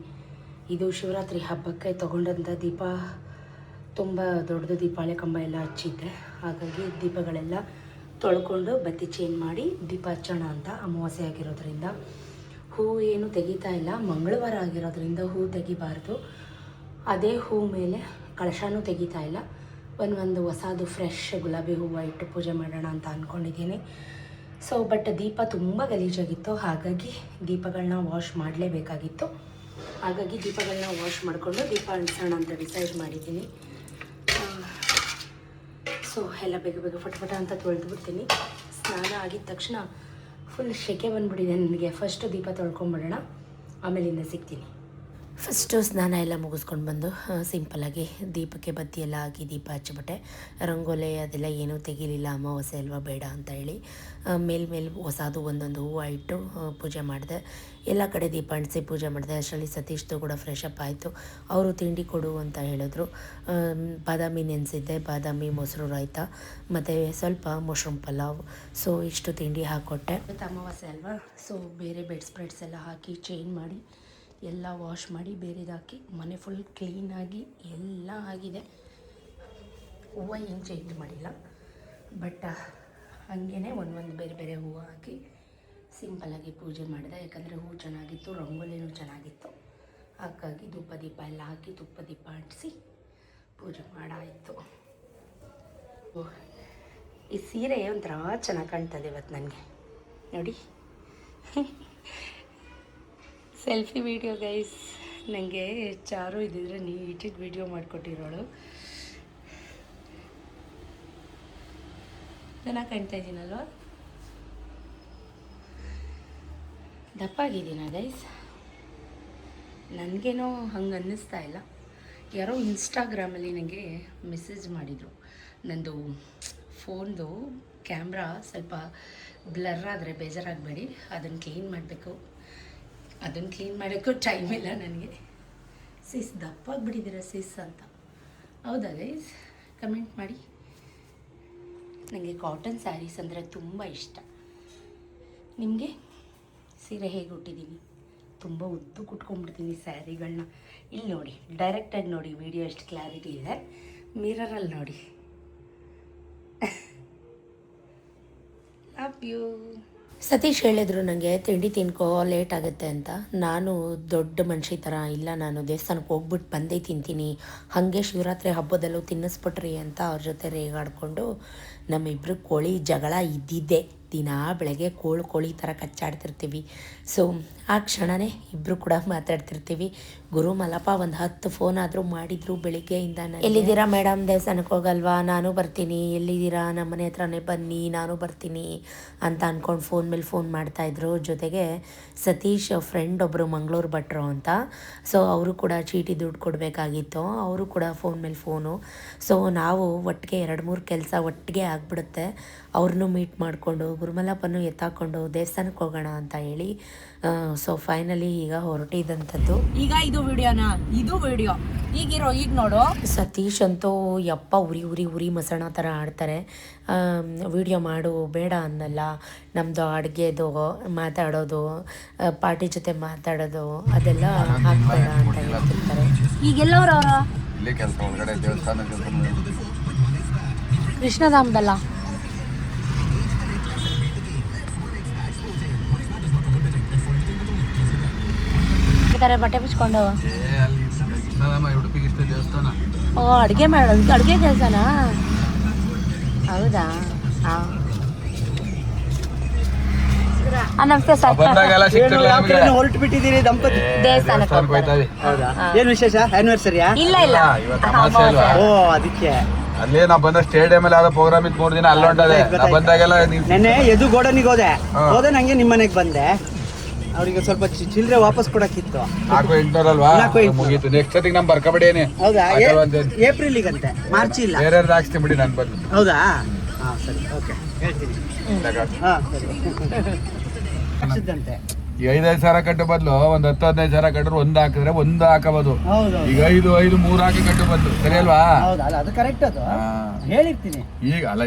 ಇದು ಶಿವರಾತ್ರಿ ಹಬ್ಬಕ್ಕೆ ತೊಗೊಂಡಂಥ ದೀಪ, ತುಂಬ ದೊಡ್ಡದು ದೀಪಾವಳಿ ಕಂಬ ಎಲ್ಲ ಹಚ್ಚಿದ್ದೆ. ಹಾಗಾಗಿ ದೀಪಗಳೆಲ್ಲ ತೊಳ್ಕೊಂಡು ಬತ್ತಿ ಚೇಂಜ್ ಮಾಡಿ ದೀಪ ಹಚ್ಚೋಣ ಅಂತ. ಅಮಾವಾಸ್ಯೆ ಆಗಿರೋದ್ರಿಂದ ಹೂ ಏನು ತೆಗಿತಾ ಇಲ್ಲ, ಮಂಗಳವಾರ ಆಗಿರೋದ್ರಿಂದ ಹೂ ತೆಗಿಬಾರ್ದು. ಅದೇ ಹೂ ಮೇಲೆ ಕಳಶನೂ ತೆಗಿತಾ ಇಲ್ಲ. ಒಂದು ಹೊಸದು ಫ್ರೆಶ್ ಗುಲಾಬಿ ಹೂವು ಇಟ್ಟು ಪೂಜೆ ಮಾಡೋಣ ಅಂತ ಅಂದ್ಕೊಂಡಿದ್ದೀನಿ. ಸೊ ಬಟ್ ದೀಪ ತುಂಬ ಗಲೀಜಾಗಿತ್ತು, ಹಾಗಾಗಿ ದೀಪಗಳನ್ನ ವಾಶ್ ಮಾಡಲೇಬೇಕಾಗಿತ್ತು. ಹಾಗಾಗಿ ದೀಪಗಳನ್ನ ವಾಶ್ ಮಾಡಿಕೊಂಡು ದೀಪ ಅಂಟಿಸೋಣ ಅಂತ ಡಿಸೈಡ್ ಮಾಡಿದ್ದೀನಿ. ಸೊ ಎಲ್ಲ ಬೇಗ ಫಟ ಅಂತ ತೊಳೆದ್ಬಿಡ್ತೀನಿ. ಸ್ನಾನ ಆಗಿದ ತಕ್ಷಣ ಫುಲ್ ಶೆಕೆ ಬಂದುಬಿಟ್ಟಿದೆ ನನಗೆ. ಫಸ್ಟ್ ದೀಪ ತೊಳ್ಕೊಂಬಿಡೋಣ, ಆಮೇಲಿಂದ ಸಿಗ್ತೀನಿ. ಫಸ್ಟು ಸ್ನಾನ ಎಲ್ಲ ಮುಗಿಸ್ಕೊಂಡು ಬಂದು ಸಿಂಪಲ್ಲಾಗಿ ದೀಪಕ್ಕೆ ಬತ್ತಿ ಎಲ್ಲ ಹಾಕಿ ದೀಪ ಹಚ್ಚಿಬಿಟ್ಟೆ. ರಂಗೋಲಿ ಅದೆಲ್ಲ ಏನೂ ತೆಗೀಲಿಲ್ಲ, ಅಮಾವಾಸ್ಯೆ ಅಲ್ವಾ ಬೇಡ ಅಂತ ಹೇಳಿ ಮೇಲ್ಮೇಲೆ ಹೊಸದು ಒಂದೊಂದು ಹೂವು ಇಟ್ಟು ಪೂಜೆ ಮಾಡಿದೆ. ಎಲ್ಲ ಕಡೆ ದೀಪ ಅಂಟಿಸಿ ಪೂಜೆ ಮಾಡಿದೆ. ಅಷ್ಟರಲ್ಲಿ ಸತೀಶ್ದು ಕೂಡ ಫ್ರೆಶ್ ಅಪ್ ಆಯಿತು. ಅವರು ತಿಂಡಿ ಕೊಡು ಅಂತ ಹೇಳಿದ್ರು. ಬಾದಾಮಿ ನೆನೆಸಿದ್ದೆ, ಬಾದಾಮಿ ಮೊಸರು ರಾಯ್ತ ಮತ್ತು ಸ್ವಲ್ಪ ಮಶ್ರೂಮ್ ಪಲಾವ್. ಸೊ ಇಷ್ಟು ತಿಂಡಿ ಹಾಕ್ಕೊಟ್ಟೆ. ಅಮಾವಾಸ್ಯೆ ಅಲ್ವಾ, ಸೊ ಬೇರೆ ಬೆಡ್ ಸ್ಪ್ರೆಡ್ಸ್ ಎಲ್ಲ ಹಾಕಿ ಚೇಂಜ್ ಮಾಡಿ ಎಲ್ಲ ವಾಶ್ ಮಾಡಿ ಬೇರೆದಾಕಿ ಮನೆ ಫುಲ್ ಕ್ಲೀನಾಗಿ ಎಲ್ಲ ಆಗಿದೆ. ಹೂವು ಏನು ಚೇಂಜ್ ಮಾಡಿಲ್ಲ, ಬಟ್ ಹಾಗೇ ಒಂದೊಂದು ಬೇರೆ ಬೇರೆ ಹೂವು ಹಾಕಿ ಸಿಂಪಲ್ಲಾಗಿ ಪೂಜೆ ಮಾಡಿದೆ. ಯಾಕಂದರೆ ಹೂವು ಚೆನ್ನಾಗಿತ್ತು, ರಂಗೋಲಿನೂ ಚೆನ್ನಾಗಿತ್ತು. ಹಾಗಾಗಿ ಧೂಪ ದೀಪ ಎಲ್ಲ ಹಾಕಿ ತುಪ್ಪ ದೀಪ ಅಂಟಿಸಿ ಪೂಜೆ ಮಾಡಾಯಿತು. ಈ ಸೀರೆ ಒಂಥರ ಚೆನ್ನಾಗಿ ಕಾಣ್ತದೆ ಇವತ್ತು ನನಗೆ ನೋಡಿ. Selfie video guys. ನನಗೆ ಚಾರು ಇದ್ದಿದ್ರೆ ನೀಟಾಗಿ ವಿಡಿಯೋ ಮಾಡಿಕೊಟ್ಟಿರೋಳು. ಚೆನ್ನಾಗಿ ಕಾಣ್ತಾ ಇದ್ದೀನಲ್ವ? ದಪ್ಪ ಆಗಿದ್ದೀನ ಗೈಸ್? ನನಗೇನೋ ಹಂಗೆ ಅನ್ನಿಸ್ತಾ ಇಲ್ಲ. ಯಾರೋ ಇನ್ಸ್ಟಾಗ್ರಾಮಲ್ಲಿ ನನಗೆ ಮೆಸೇಜ್ ಮಾಡಿದರು, ನಂದು ಫೋನ್ದು ಕ್ಯಾಮ್ರಾ ಸ್ವಲ್ಪ ಬ್ಲರ್ ಆದರೆ ಬೇಜಾರಾಗಬೇಡಿ, ಅದನ್ನು ಕ್ಲೀನ್ ಮಾಡಬೇಕು. ಅದನ್ನು ಕ್ಲೀನ್ ಮಾಡೋಕ್ಕೂ ಟೈಮ್ ಇಲ್ಲ ನನಗೆ. ಸಿಸ್ ದಪ್ಪಾಗಿಬಿಟ್ಟಿದ್ದೀರ ಸಿಸ್ ಅಂತ. ಹೌದಾ ಗೈಸ್? ಕಮೆಂಟ್ ಮಾಡಿ. ನನಗೆ ಕಾಟನ್ ಸ್ಯಾರೀಸ್ ಅಂದರೆ ತುಂಬ ಇಷ್ಟ. ನಿಮಗೆ? ಸೀರೆ ಹೇಗೆ ಉಟ್ಟಿದ್ದೀನಿ, ತುಂಬ ಉದ್ದು ಕುಟ್ಕೊಂಡ್ಬಿಡ್ತೀನಿ ಸ್ಯಾರಿಗಳನ್ನ. ಇಲ್ಲಿ ನೋಡಿ, ಡೈರೆಕ್ಟಾಗಿ ನೋಡಿ, ವಿಡಿಯೋ ಎಷ್ಟು ಕ್ಲಾರಿಟಿ ಇದೆ. ಮಿರರಲ್ಲಿ ನೋಡಿ. Love you. ಸತೀಶ್ ಹೇಳಿದ್ರು ನನಗೆ ತಿಂಡಿ ತಿನ್ಕೋ ಲೇಟ್ ಆಗುತ್ತೆ ಅಂತ. ನಾನು ದೊಡ್ಡ ಮನುಷ್ಯ ಥರ ಇಲ್ಲ, ನಾನು ದೇವಸ್ಥಾನಕ್ಕೆ ಹೋಗ್ಬಿಟ್ಟು ಬಂದೇ ತಿಂತೀನಿ, ಹಾಗೆ ಶಿವರಾತ್ರಿ ಹಬ್ಬದಲ್ಲೂ ತಿನ್ನಿಸ್ಬಿಟ್ರಿ ಅಂತ ಅವ್ರ ಜೊತೆ ರೇಗಾಡಿಕೊಂಡು ನಮ್ಮಿಬ್ರು ಕೋಳಿ ಜಗಳ ಇದ್ದಿದ್ದೆ. ದಿನ ಬೆಳಗ್ಗೆ ಕೋಳಿ ಥರ ಕಚ್ಚಾಡ್ತಿರ್ತೀವಿ. ಸೊ ಆ ಕ್ಷಣವೇ ಇಬ್ಬರು ಕೂಡ ಮಾತಾಡ್ತಿರ್ತೀವಿ. ಗುರು ಮಲಪ ಒಂದು 10 ಫೋನ್ ಆದರೂ ಮಾಡಿದ್ರು ಬೆಳಿಗ್ಗೆಯಿಂದ. ಎಲ್ಲಿದ್ದೀರಾ ಮೇಡಮ್, ದೇವಸ್ಥಾನಕ್ಕೆ ಹೋಗಲ್ವಾ? ನಾನು ಬರ್ತೀನಿ. ಎಲ್ಲಿದ್ದೀರಾ? ನಮ್ಮ ಮನೆ ಹತ್ರನೇ ಬನ್ನಿ, ನಾನು ಬರ್ತೀನಿ ಅಂತ ಅಂದ್ಕೊಂಡು ಫೋನ್ ಮೇಲೆ ಫೋನ್ ಮಾಡ್ತಾಯಿದ್ರು. ಜೊತೆಗೆ ಸತೀಶ್ ಫ್ರೆಂಡ್ ಒಬ್ಬರು ಮಂಗಳೂರು ಭಟ್ರು ಅಂತ, ಸೊ ಅವರು ಕೂಡ ಚೀಟಿ ದುಡ್ಡು ಕೊಡಬೇಕಾಗಿತ್ತು. ಅವರು ಕೂಡ ಫೋನ್ ಮೇಲೆ ಫೋನು. ಸೊ ನಾವು ಒಟ್ಟಿಗೆ 2-3 ಕೆಲಸ ಒಟ್ಟಿಗೆ ಆಗಿಬಿಡುತ್ತೆ. ಅವ್ರನ್ನೂ ಮೀಟ್ ಮಾಡಿಕೊಂಡು ಗುರುಮಲಪ್ಪನೂ ಎತ್ತಾಕೊಂಡು ದೇವಸ್ಥಾನಕ್ಕೆ ಹೋಗೋಣ ಅಂತ ಹೇಳಿ ಸೊ ಫೈನಲಿ ಈಗ ಹೊರಟಿದ್ದಂಥದ್ದು.
ಈಗ ಇದು ವಿಡಿಯೋ ಈಗ ನೋಡು.
ಸತೀಶ್ ಅಂತೂ ಯಪ್ಪ ಉರಿ ಮಸಣ ಥರ ಆಡ್ತಾರೆ. ವಿಡಿಯೋ ಮಾಡು ಬೇಡ ಅನ್ನಲ್ಲ. ನಮ್ಮದು ಅಡುಗೆದು ಮಾತಾಡೋದು, ಪಾರ್ಟಿ ಜೊತೆ ಮಾತಾಡೋದು ಅದೆಲ್ಲ ಹಾಕ್ಬೇಡ ಅಂತ ಹೇಳ್ತಿರ್ತಾರೆ.
ಈಗೆಲ್ಲವ್ರವ್ರ ಕೃಷ್ಣಧಾಮದಲ್ಲ. ಬಟ್ಟೆ ಬಿಚ್ಕೊಂಡು ಓ ಅಡುಗೆ ಮಾಡೋದು, ಅಡುಗೆ ಕೆಲಸನಾ? ಹೌದಾ? ಹಾಂ ನಮಸ್ತೆ ಸರ್.
ಹೊರಟು ಬಿಟ್ಟಿದ್ದೀರಿ ದಂಪತಿ
ದೇವಸ್ಥಾನಕ್ಕೆ.
ಏನ್ ವಿಶೇಷ? ಆನಿವರ್ಸರಿಯಾ?
ಇಲ್ಲ
ಓ ಅದಕ್ಕೆ
ಅಲ್ಲೇ ನಾ ಬಂದ ಸ್ಟೇಡಿಯಂ ಅಲ್ಲಿ ಯಾವ್ದೋ ಪ್ರೋಗ್ರಾಮ್ ಇತ್ತು 3 ದಿನ ಅಲ್ಲಿ ಹೊಂಟದೆ. ನಾ ಬಂದಾಗೆಲ್ಲ
ನೆನ್ನೆ ಎದು ಗೋಡನಿಗೆ ಹೋದೆ ನಂಗೆ ನಿಮ್ಮ ಮನೆಗೆ ಬಂದೆ. ಅವ್ರಿಗೆ ಸ್ವಲ್ಪ ಚಿಲ್ಲರೆ ವಾಪಸ್ ಕೊಡಕ್ಕಿತ್ತು.
4,800 ಅಲ್ವಾ? ಮುಗೀತು. ನೆಕ್ಸ್ಟ್ ಸತಿಗೆ ನಂಬರ್ ಕಬಡ್ಡಿ ಏನೇ.
ಹೌದಾ? ಏಪ್ರಿಲಿಗಂತೆ, ಮಾರ್ಚ್ ಇಲ್ಲ.
ಬೇರೆ ಹಾಕ್ಸ್ತೀನಿ ಬಿಡಿ ನಾನು ಬಂದು.
ಹೌದಾ? ಹಾ ಸರಿ, ಓಕೆ ಹೇಳ್ತೀನಿ. ಹಾ ಸರಿ.
ಈ 5,000 ಸಾವಿರ ಕಟ್ಟು ಬದಲು ಒಂದು 10-15 ಸಾವಿರ ಕಟ್ಟರು ಒಂದು ಹಾಕಿದ್ರೆ ಒಂದು ಹಾಕಬಹುದು. ಈಗ 5 3 ಹಾಕಿ ಕಟ್ಟು ಬದಲು ಸರಿ ಅಲ್ವಾ?
ಅದು ಕರೆಕ್ಟ್. ಅದು ಹೇಳಿರ್ತೀನಿ
ಈಗ. ಅಲ್ಲ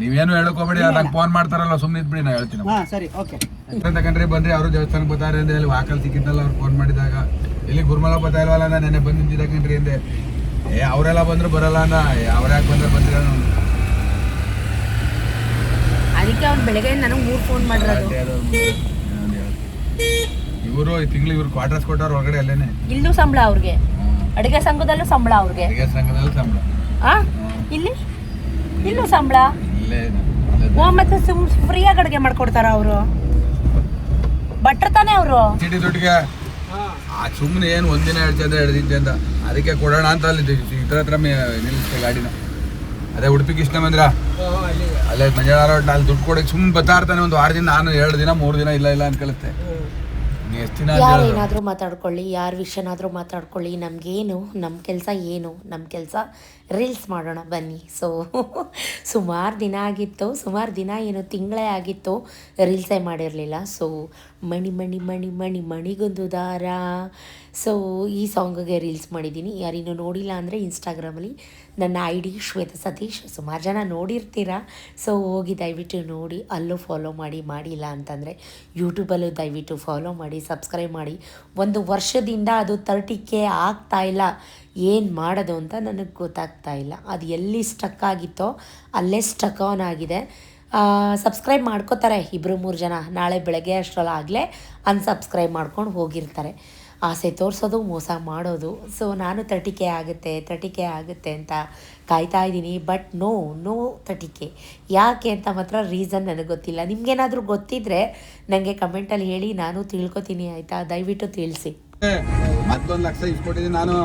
ನೀವೇನು ಹೇಳಕೋಬೇಡಿ, ನಂಗೆ ಫೋನ್ ಮಾಡ್ತಾರಲ್ಲ ಸುಮ್ಮನೆ ಇದ್ಬಿಡಿ, ನಾ ಹೇಳ್ತೀನಿ.
ಹಾ ಸರಿ, ಓಕೆ.
ತಕೊಂಡ್ರೆ ಬನ್ರಿ, ಅವರು ದೇವಸ್ಥಾನಕ್ಕೆ ಬರ್ತಾರೆ ಅಂತ ಹೇಳಿ ವಾಕಲ್ ಸಿಕ್ಕಿದ್ನಲ್ಲ ಅವ್ರು ಫೋನ್ ಮಾಡಿದಾಗ. ಇಲ್ಲಿ ಗುರುಮಲ ಬರ್ತಾ ಇಲ್ವಲ್ಲ, ನಾನು ನೆನ್ನೆ ಬಂದು ನಿಂತಿದ್ದಕಂಡ್ರಿ ಅಂದೆ. ಅವರೆಲ್ಲ ಬಂದ್ರು ಬರಲ್ಲ ಅನ್ನ, ಅವ್ರು ಯಾಕೆ ಬಂದ್ರೆ
ಅದಕ್ಕೆ ಅವ್ರು ಬೆಳಗ್ಗೆ ನನಗೆ 3 ಫೋನ್ ಮಾಡಿರೋದು.
ಇವರು ತಿಂಗಳು ಇವ್ರು ಕ್ವಾರ್ಟರ್ಸ್ ಕೊಟ್ಟವ್ರು ಹೊರಗಡೆ ಅಲ್ಲೇನೆ.
ಇಲ್ಲೂ ಸಂಬಳ ಅವ್ರಿಗೆ, ಅಡುಗೆ ಸಂಘದಲ್ಲೂ ಸಂಬಳ ಅವ್ರಿಗೆ,
ಅಡುಗೆ ಸಂಘದಲ್ಲಿ ಸಂಬಳ.
ಇಲ್ಲೂ ಸಂಬಳ. ಮತ್ತೆ ಫ್ರೀಯಾಗಿ ಅಡುಗೆ ಮಾಡ್ಕೊಡ್ತಾರ ಅವರು. ಭಟ್ರು ತಾನೇ ಅವರು.
ಚೀಟಿ ದುಡ್ಡಿಗೆ ಸುಮ್ಮನೆ ಏನು ಒಂದಿನ 2 ದಿನ 2 ದಿನ ಅಂತ ಅದಕ್ಕೆ ಕೊಡೋಣ ಅಂತ ಅಲ್ಲಿ ಇತರ ಹತ್ರ ನಿಲ್ಲಿಸ್ತೇವೆ ಗಾಡಿನ. ಅದೇ ಉಡುಪಿ ಕೃಷ್ಣ ಮಂದಿರ ಅಲ್ಲೇ ಮಂಜಾಳ ರೋಡ್. ಅಲ್ಲಿ ದುಡ್ಡು ಕೊಡೋಕೆ ಸುಮ್ಮನೆ ಬರ್ತಾ ಇರ್ತಾನೆ. ಒಂದು 6 ದಿನ, ನಾನು 2 ದಿನ 3 ದಿನ ಇಲ್ಲ ಅಂತ ಕಳಿಸ್ತೆ. ಎಷ್ಟು ದಿನ
ಯಾರು
ಅಂತ
ಏನಾದರೂ ಮಾತಾಡ್ಕೊಳ್ಳಿ, ಯಾರ ವಿಷಯನಾದರೂ ಮಾತಾಡ್ಕೊಳ್ಳಿ, ನಮಗೇನು, ನಮ್ಮ ಕೆಲಸ ಏನು, ನಮ್ಮ ಕೆಲಸ ರೀಲ್ಸ್ ಮಾಡೋಣ ಬನ್ನಿ. ಸೊ ಸುಮಾರು ದಿನ ಏನು ತಿಂಗಳೇ ಆಗಿತ್ತು ರೀಲ್ಸೇ ಮಾಡಿರಲಿಲ್ಲ. ಸೊ ಮಣಿಗೊಂದು ದಾರ, ಸೊ ಈ ಸಾಂಗಿಗೆ ರೀಲ್ಸ್ ಮಾಡಿದ್ದೀನಿ. ಯಾರಿನ್ನೂ ನೋಡಿಲ್ಲ ಅಂದರೆ ಇನ್ಸ್ಟಾಗ್ರಾಮಲ್ಲಿ ನನ್ನ ID ಶ್ವೇತಾ ಸತೀಶ್, ಸುಮಾರು ಜನ ನೋಡಿರ್ತೀರ. ಸೊ ಹೋಗಿ ದಯವಿಟ್ಟು ನೋಡಿ, ಅಲ್ಲೂ ಫಾಲೋ ಮಾಡಿಲ್ಲ ಅಂತಂದರೆ ಯೂಟ್ಯೂಬಲ್ಲೂ ದಯವಿಟ್ಟು ಫಾಲೋ ಮಾಡಿ, ಸಬ್ಸ್ಕ್ರೈಬ್ ಮಾಡಿ. 1 ವರ್ಷದಿಂದ ಅದು 30K ಆಗ್ತಾಯಿಲ್ಲ. ಏನು ಮಾಡೋದು ಅಂತ ನನಗೆ ಗೊತ್ತಾಗ್ತಾ ಇಲ್ಲ. ಅದು ಎಲ್ಲಿ ಸ್ಟಕ್ ಆಗಿತ್ತೋ ಅಲ್ಲೇ ಸ್ಟಕ್ ಆನ್ ಆಗಿದೆ. ಸಬ್ಸ್ಕ್ರೈಬ್ ಮಾಡ್ಕೋತಾರೆ 2-3 ಜನ, ನಾಳೆ ಬೆಳಗ್ಗೆ ಅಷ್ಟರಲ್ಲಾಗಲೇ ಅನ್ಸಬ್ಸ್ಕ್ರೈಬ್ ಮಾಡ್ಕೊಂಡು ಹೋಗಿರ್ತಾರೆ. ಆಸೆ ತೋರಿಸೋದು, ಮೋಸ ಮಾಡೋದು. ಸೊ ನಾನು 30K ಆಗುತ್ತೆ ಅಂತ ಕಾಯ್ತಾ ಇದ್ದೀನಿ. ಬಟ್ ನೋ 30K ಯಾಕೆ ಅಂತ ಮಾತ್ರ ರೀಸನ್ ನನಗೆ ಗೊತ್ತಿಲ್ಲ. ನಿಮ್ಗೇನಾದರೂ ಗೊತ್ತಿದ್ದರೆ ನನಗೆ ಕಮೆಂಟಲ್ಲಿ ಹೇಳಿ, ನಾನು ತಿಳ್ಕೊತೀನಿ ಆಯಿತಾ. ದಯವಿಟ್ಟು ತಿಳಿಸಿ.
1 ಲಕ್ಷ ಇಸ್ಕೊಟ್ಟಿದ್ದೀನಿ ನಾನು.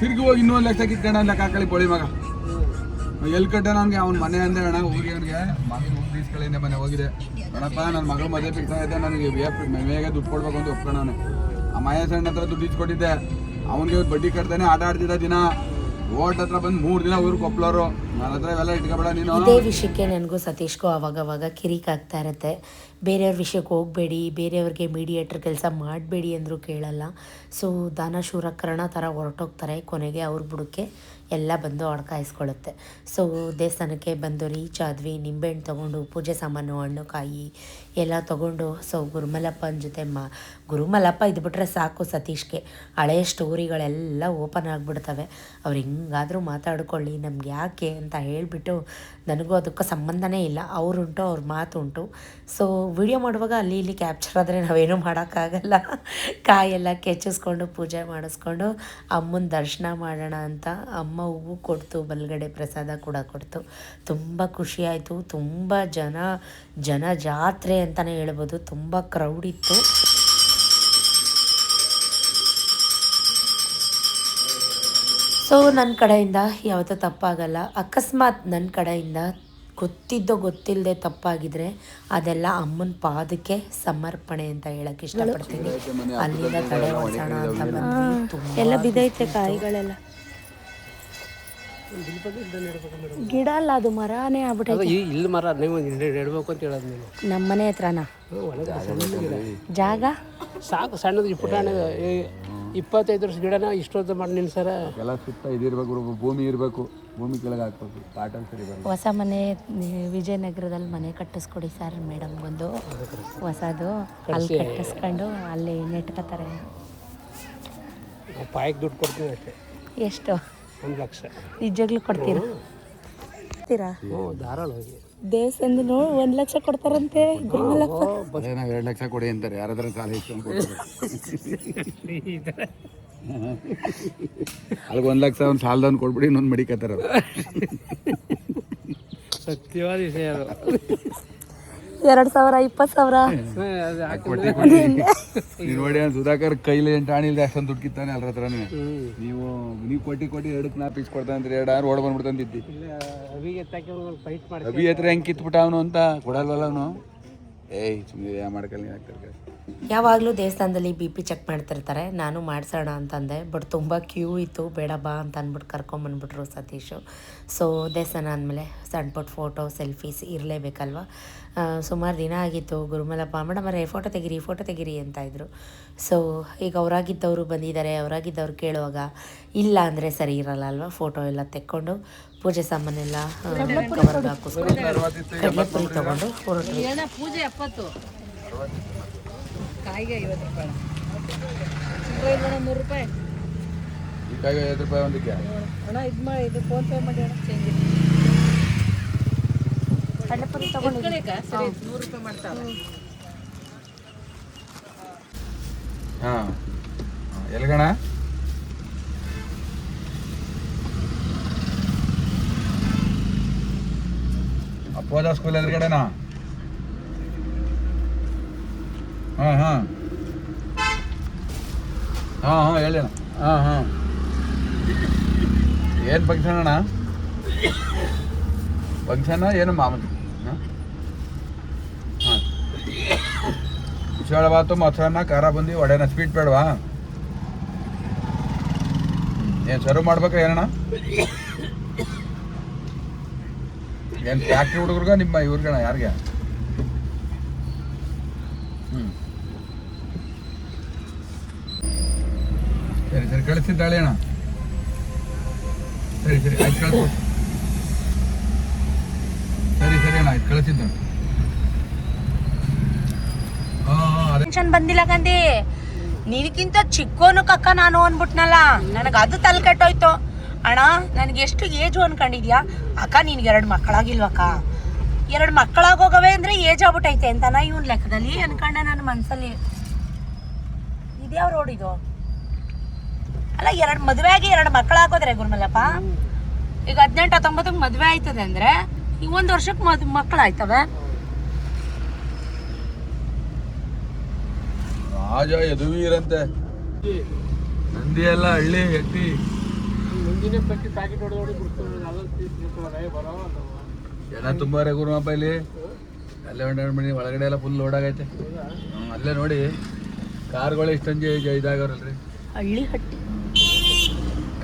ತಿರ್ಗಿ ಹೋಗಿ 1 ಲಕ್ಷ ಕಿತ್ಕೊಂಡ ಅಂತ ಕಾಕಳಿ ಬೋಳಿ ಮಗ ಎಲ್ಲಿ ಕಟ್ಟ ನನಗೆ ಅವ್ನ ಮನೆ ಅಂದೆ ಅಣ್ಣ. ಊರಿಗೆ ಅವನಿಗೆ ಮಗನ ಬೀಸ್ಗಳಿಂದ ಮನೆ ಹೋಗಿದೆ. ಅಣ್ಣಪ್ಪ ನನ್ನ ಮಗಳು ಮದುವೆ ಫಿಕ್ಸ್ ಆಗಿದೆ, ನನಗೆ ಮೇಗೆ ದುಡ್ಡು ಕೊಡ್ಬೇಕು ಅಂತ ಒಪ್ಕೊಂಡವನೆ. ಆ ಮಹೇಶ್ ಅಣ್ಣ ಹತ್ರ ದುಡ್ಡು ಇಸ್ಕೊಟ್ಟಿದ್ದೆ. ಅವನಿಗೆ ಬಡ್ಡಿ ಕಟ್ತಾನೆ ಆಟ ಆಡ್ತಿದ್ದ ದಿನ. ಓಟ್ ಹತ್ರ ಬಂದು 3 ದಿನ ಊರಿಗೆ ಕೊಪ್ಪಳೋರು. ನನ್ನ ಹತ್ರ ಇವೆಲ್ಲ ಇಟ್ಕೊಬೇಡ ನೀನು.
ಇದೇ ವಿಷಯಕ್ಕೆ ನನಗೂ ಸತೀಶ್ಗೂ ಅವಾಗವಾಗ ಕಿರಿಕ್ ಆಗ್ತಾ ಇರುತ್ತೆ. ಬೇರೆಯವ್ರ ವಿಷಯಕ್ಕೆ ಹೋಗಬೇಡಿ, ಬೇರೆಯವ್ರಿಗೆ ಮೀಡಿಯೇಟ್ರ್ ಕೆಲಸ ಮಾಡಬೇಡಿ ಅಂದರೂ ಕೇಳಲ್ಲ. ಸೊ ದಾನಶೂರ ಕರ್ಣ ಥರ ಹೊರಟೋಗ್ತಾರೆ. ಕೊನೆಗೆ ಅವ್ರ ಬುಡಕ್ಕೆ ಎಲ್ಲ ಬಂದು ಅಡ್ಕಾಯಿಸ್ಕೊಳ್ಳುತ್ತೆ. ಸೊ ದೇವಸ್ಥಾನಕ್ಕೆ ಬಂದು ರೀಚ್ ಆದ್ವಿ. ನಿಂಬೆಹಣ್ಣು ತೊಗೊಂಡು, ಪೂಜೆ ಸಾಮಾನು, ಹಣ್ಣು ಕಾಯಿ ಎಲ್ಲ ತೊಗೊಂಡು, ಸೊ ಗುರುಮಲಪ್ಪನ ಜೊತೆ ಗುರುಮಲಪ್ಪ ಇದ್ಬಿಟ್ರೆ ಸಾಕು ಸತೀಶ್ಗೆ. ಹಳೆಯ ಸ್ಟೋರಿಗಳೆಲ್ಲ ಓಪನ್ ಆಗಿಬಿಡ್ತವೆ. ಅವ್ರು ಹೆಂಗಾದರೂ ಮಾತಾಡ್ಕೊಳ್ಳಿ, ನಮ್ಗೆ ಯಾಕೆ ಅಂತ ಹೇಳಿಬಿಟ್ಟು, ನನಗೂ ಅದಕ್ಕೆ ಸಂಬಂಧನೇ ಇಲ್ಲ. ಅವರುಂಟು, ಅವ್ರ ಮಾತುಂಟು. ಸೊ ವಿಡಿಯೋ ಮಾಡುವಾಗ ಅಲ್ಲಿ ಇಲ್ಲಿ ಕ್ಯಾಪ್ಚರ್ ಆದರೆ ನಾವೇನೂ ಮಾಡೋಕ್ಕಾಗಲ್ಲ. ಕಾಯೆಲ್ಲ ಕೆಚ್ಚಿಸ್ಕೊಂಡು ಪೂಜೆ ಮಾಡಿಸ್ಕೊಂಡು ಅಮ್ಮನ ದರ್ಶನ ಮಾಡೋಣ ಅಂತ ಅಮ್ಮ ಹೂವು ಕೊಡ್ತು, ಬಲಗಡೆ ಪ್ರಸಾದ ಕೂಡ ಕೊಡ್ತು. ತುಂಬ ಖುಷಿಯಾಯಿತು. ತುಂಬ ಜನ ಜಾತ್ರೆ ಅಂತಲೇ ಹೇಳ್ಬೋದು. ತುಂಬ ಕ್ರೌಡ್ ಇತ್ತು. ಸೊ ನನ್ನ ಕಡೆಯಿಂದ ಯಾವತ್ತೂ ತಪ್ಪಾಗಲ್ಲ. ಅಕಸ್ಮಾತ್ ನನ್ನ ಕಡೆಯಿಂದ ಗೊತ್ತಿಲ್ಲದೆ ತಪ್ಪಾಗಿದ್ರೆ ಅದೆಲ್ಲ ಅಮ್ಮನ ಪಾದಕ್ಕೆ ಸಮರ್ಪಣೆ ಅಂತ ಹೇಳಕ್ಕೆ ಇಷ್ಟಪಡ್ತೀನಿ. ಅಲ್ಲಿಂದ ಕಡೆ ಹೊಡ್ಸೋಣ ಅಂತ ಬಂದ್ವಿ. ಎಲ್ಲ ಬಿದ್ದೈತೆ ಕಾಯಿಗಳೆಲ್ಲ. ಗಿಡ ಅಲ್ಲ, ಅದು ಮರನೇ ಆಗ್ಬಿಟ್ಟೈತೆ.
ಇಲ್ಲಿ ಮರ ನೀವು ನೆಡ್ಬೇಕು ಅಂತ ಹೇಳೋದು ನೀವು.
ನಮ್ಮ ಮನೆ ಹತ್ರನಾ ಜಾಗ
ಸಾಕು, ಸಣ್ಣದು ಪುಟಾಣ 25 ವರ್ಷ ಗಿಡನ ಇಷ್ಟೊತ್ತು ಮಾಡಿ ನಿಲ್ಸರ.
ಎಲ್ಲ ಸುತ್ತ ಇದಿರ್ಬೇಕು, ಭೂಮಿ ಇರಬೇಕು, ಭೂಮಿ ಕೆಳಗೆ ಹಾಕ್ಬೇಕು, ಕಾಟನ್ ಸರಿ ಬರಬೇಕು.
ಹೊಸ ಮನೆ ವಿಜಯನಗರದಲ್ಲಿ ಮನೆ ಕಟ್ಟಿಸ್ಕೊಡಿ ಸರ್ ಮೇಡಮ್. ಒಂದು ಹೊಸದು ಅಲ್ಲಿ ಕಟ್ಟಿಸ್ಕೊಂಡು ಅಲ್ಲಿ ನೆಟ್ಕೋತಾರೆ.
ಪಾಯಕ್ಕೆ ದುಡ್ಡು ಕೊಡ್ತೀವಿ ಅಷ್ಟೇ.
ಎಷ್ಟು?
1 ಲಕ್ಷ.
ನಿಜವಾಗ್ಲೂ ಕೊಡ್ತೀರಾ?
ಧಾರಾಳವಾಗಿ
ದೇವಸ್ಥಾನದ ನೋಡಿ 1 ಲಕ್ಷ ಕೊಡ್ತಾರಂತೆ ಗುರುಮಲಪ್ಪ.
ನಾವು 2 ಲಕ್ಷ ಕೊಡಿ ಅಂತಾರೆ. ಯಾರಾದ್ರೂ ಸಾಲ ಇಸ್ಕೊಂಡು ಅಲ್ಲಿಗೆ 1 ಲಕ್ಷ ಒಂದು ಸಾಲದವ್ನು ಕೊಡ್ಬಿಡಿ, ಇನ್ನೊಂದು ಮಡಿಕತ್ತಾರ.
ಸತ್ಯವಾದ ವಿಷಯ ಅದು.
2,000 20,000
ನೀನು ನೋಡಿ ಸುಧಾಕರ್ ಕೈಲಿ 8 ಆಣಿಲ್ದೆ ಅಷ್ಟೊಂದು ದುಡ್ಡು ಕಿತ್ತಾನೆ ಅಲ್ರ ಹತ್ರನೇ. ನೀವು ಕೊಟ್ಟು 2 ನಾ ಪೀಸ್ ಕೊಡ್ತಾನೆ ಅಂದ್ರೆ 2 ಆರು ಓಡ್ ಬಂದ್ಬಿಡ್ತಂತಿದ್ದಿ. ಅಭಿ ಹತ್ರ ಹೆಂಗೆ ಕಿತ್ಬಿಟ್ಟ ಅವನು ಅಂತ ಕೊಡಲ್ವಲ್ಲ ಅವನು. ಏಯ್ ಸುಮ್ಮನೆ ಮಾಡ್ಕೊಳ್ಳಿ ಆಗ್ತಾರೆ.
ಯಾವಾಗಲೂ ದೇವಸ್ಥಾನದಲ್ಲಿ BP ಚೆಕ್ ಮಾಡ್ತಿರ್ತಾರೆ. ನಾನು ಮಾಡಿಸೋಣ ಅಂತಂದೆ, ಬಟ್ ತುಂಬ ಕ್ಯೂ ಇತ್ತು. ಬೇಡ ಬಾ ಅಂತ ಅಂದ್ಬಿಟ್ಟು ಕರ್ಕೊಂಬಂದ್ಬಿಟ್ರು ಸತೀಶು. ಸೊ ದೇವಸ್ಥಾನ ಅಂದಮೇಲೆ ಸಣ್ಣ ಪುಟ್ಟ ಫೋಟೋ ಸೆಲ್ಫೀಸ್ ಇರಲೇಬೇಕಲ್ವ. ಸುಮಾರು ದಿನ ಆಗಿತ್ತು. ಗುರುಮಲಪ್ಪ ಮೇಡಮ್ ಅವರೇ ಫೋಟೋ ತೆಗಿರಿ ಅಂತ ಇದ್ರು. ಸೊ ಈಗ ಅವರಾಗಿದ್ದವರು ಬಂದಿದ್ದಾರೆ. ಅವರಾಗಿದ್ದವ್ರು ಕೇಳುವಾಗ ಇಲ್ಲ ಅಂದರೆ ಸರಿ ಇರಲ್ಲ ಅಲ್ವಾ. ಫೋಟೋ ಎಲ್ಲ ತೆಕ್ಕೊಂಡು ಪೂಜೆ ಸಾಮಾನೆಲ್ಲ ಕವರ್ಗೆ ಹಾಕಿಸ್ಕೊಂಡು ಕಡಲೆಪುರಿ ತೊಗೊಂಡು ಹೊರಟ್ವಿ.
ಪೂಜೆ 70, ಕಾಯಿಗೆ 50 ರೂಪಾಯಿ, 3 ರೂಪಾಯಿ.
ಈ ಕಾಯಿಗೆ 5 ರೂಪಾಯಿ ಒಂದಕ್ಕೆ
ಅಣ್ಣ ಇದು ಮಾಡಿ, ಇದು ಫೋನ್ ಪೇ ಮಾಡಿ ಅಣ್ಣ. ಚೇಂಜ್
ಕಡಲೆಪುರಿ ತೊಗೊಂಡು
ಸರಿ 100 ರೂಪಾಯಿ ಮಾಡ್ತಾವೆ.
ಹಾಂ ಎಲ್ಗಣ ಅಪ್ಪೋದ ಸ್ಕೂಲ್ ಎದುರುಗಡೆನಾ? ಹಾಂ ಹೇಳಿ ಅಣ್ಣ. ಹಾಂ ಏನು ಫಂಕ್ಷನ್ ಅಣ್ಣ? ಫಂಕ್ಷನ್ ಏನು ಮಾಮೂಲಿ? ಹಾಂ ಬಿಸಿಬೇಳೆ ಬಾತು ಮೊಸರನ್ನ ಖಾರ ಬಂದು ವಡೆನ ಸ್ವೀಟ್ ಬೇಡವಾ? ಏನು ಸರ್ವ್ ಮಾಡ್ಬೇಕಾ ಏನಣ್ಣ? ಏನು ಫ್ಯಾಕ್ಟ್ರಿ ಹುಡುಗರ್ಗ ನಿಮ್ಮ ಇವ್ರಿಗಣ ಯಾರಿಗೆ? ಸರಿ ಸರಿ ಕಳಿಸಿದ್ದಾಳೆ ಅಣ್ಣ. ಸರಿ ಸರಿ ಆಯ್ತು ಕಳಿಸ್ಬೋದು. ಸರಿ ಸರಿ ಅಣ್ಣ ಆಯ್ತು ಕಳಿಸಿದ್ದ.
ಟೆನ್ಷನ್ ಬಂದಿಲ್ಲ ಗಂದಿ, ನಿನಗಿಂತ ಚಿಕ್ಕೋನು ಕಕ್ಕ ನಾನು ಅನ್ಬಿಟ್ನಲ್ಲ, ನನಗೆ ಅದು ತಲೆ ಕೆಟ್ಟೋಯ್ತು. ಅಣ್ಣ ನನಗೆ ಎಷ್ಟು ಏಜು ಅನ್ಕೊಂಡಿದ್ಯಾ? ಅಕ್ಕ ನಿನ್ಗೆ 2 ಮಕ್ಕಳಾಗಿಲ್ವಕ್ಕ? 2 ಮಕ್ಕಳಾಗೋಗವೆ ಅಂದ್ರೆ ಏಜ್ ಆಗ್ಬಿಟ್ಟೈತೆ ಅಂತನ ಇವನ್ ಲೆಕ್ಕದಲ್ಲಿ ಅನ್ಕೊಂಡೆ ನನ್ನ ಮನ್ಸಲ್ಲಿ. ಇದ್ಯಾವ ರೋಡ್ ಇದು? ಅಲ್ಲ 2 ಮದುವೆ ಆಗಿ 2 ಮಕ್ಕಳಾಗೋದ್ರೆ ಗುರುಮಲ್ಲಪ್ಪ, ಈಗ 18-19 ಮದುವೆ ಆಯ್ತದೆ ಅಂದ್ರೆ ಈಗ 1 ವರ್ಷಕ್ಕೆ ಮಕ್ಕಳಾಯ್ತವೆ.
ರಾಜ ಯದುವೀರಂತೆ, ನಂದಿ ಎಲ್ಲ ಹಳ್ಳಿ ಎಟ್ಟಿ
ಮುಂದಿನ ಪಟ್ಟಿ ಪ್ಯಾಕೆಟ್ ಹೊಡೆದೋಡಿ ಬಿಡ್ತಾರೆ ಬರೋ
ಜನ ತುಂಬಾರೆ ಗುರುಮಪ್ಪ ಇಲ್ಲಿ. ಅಲ್ಲೇ 12 ಮಣಿ ಒಳಗಡೆ ಎಲ್ಲ ಫುಲ್ ಲೋಡ್ ಆಗೈತೆ. ಅಲ್ಲೇ ನೋಡಿ ಕಾರ್ಗಳು ಇಷ್ಟೊಂದು ಇದಾಗವ್ರಲ್ರಿ.
ಹಳ್ಳಿ ಹಟ್ಟಿ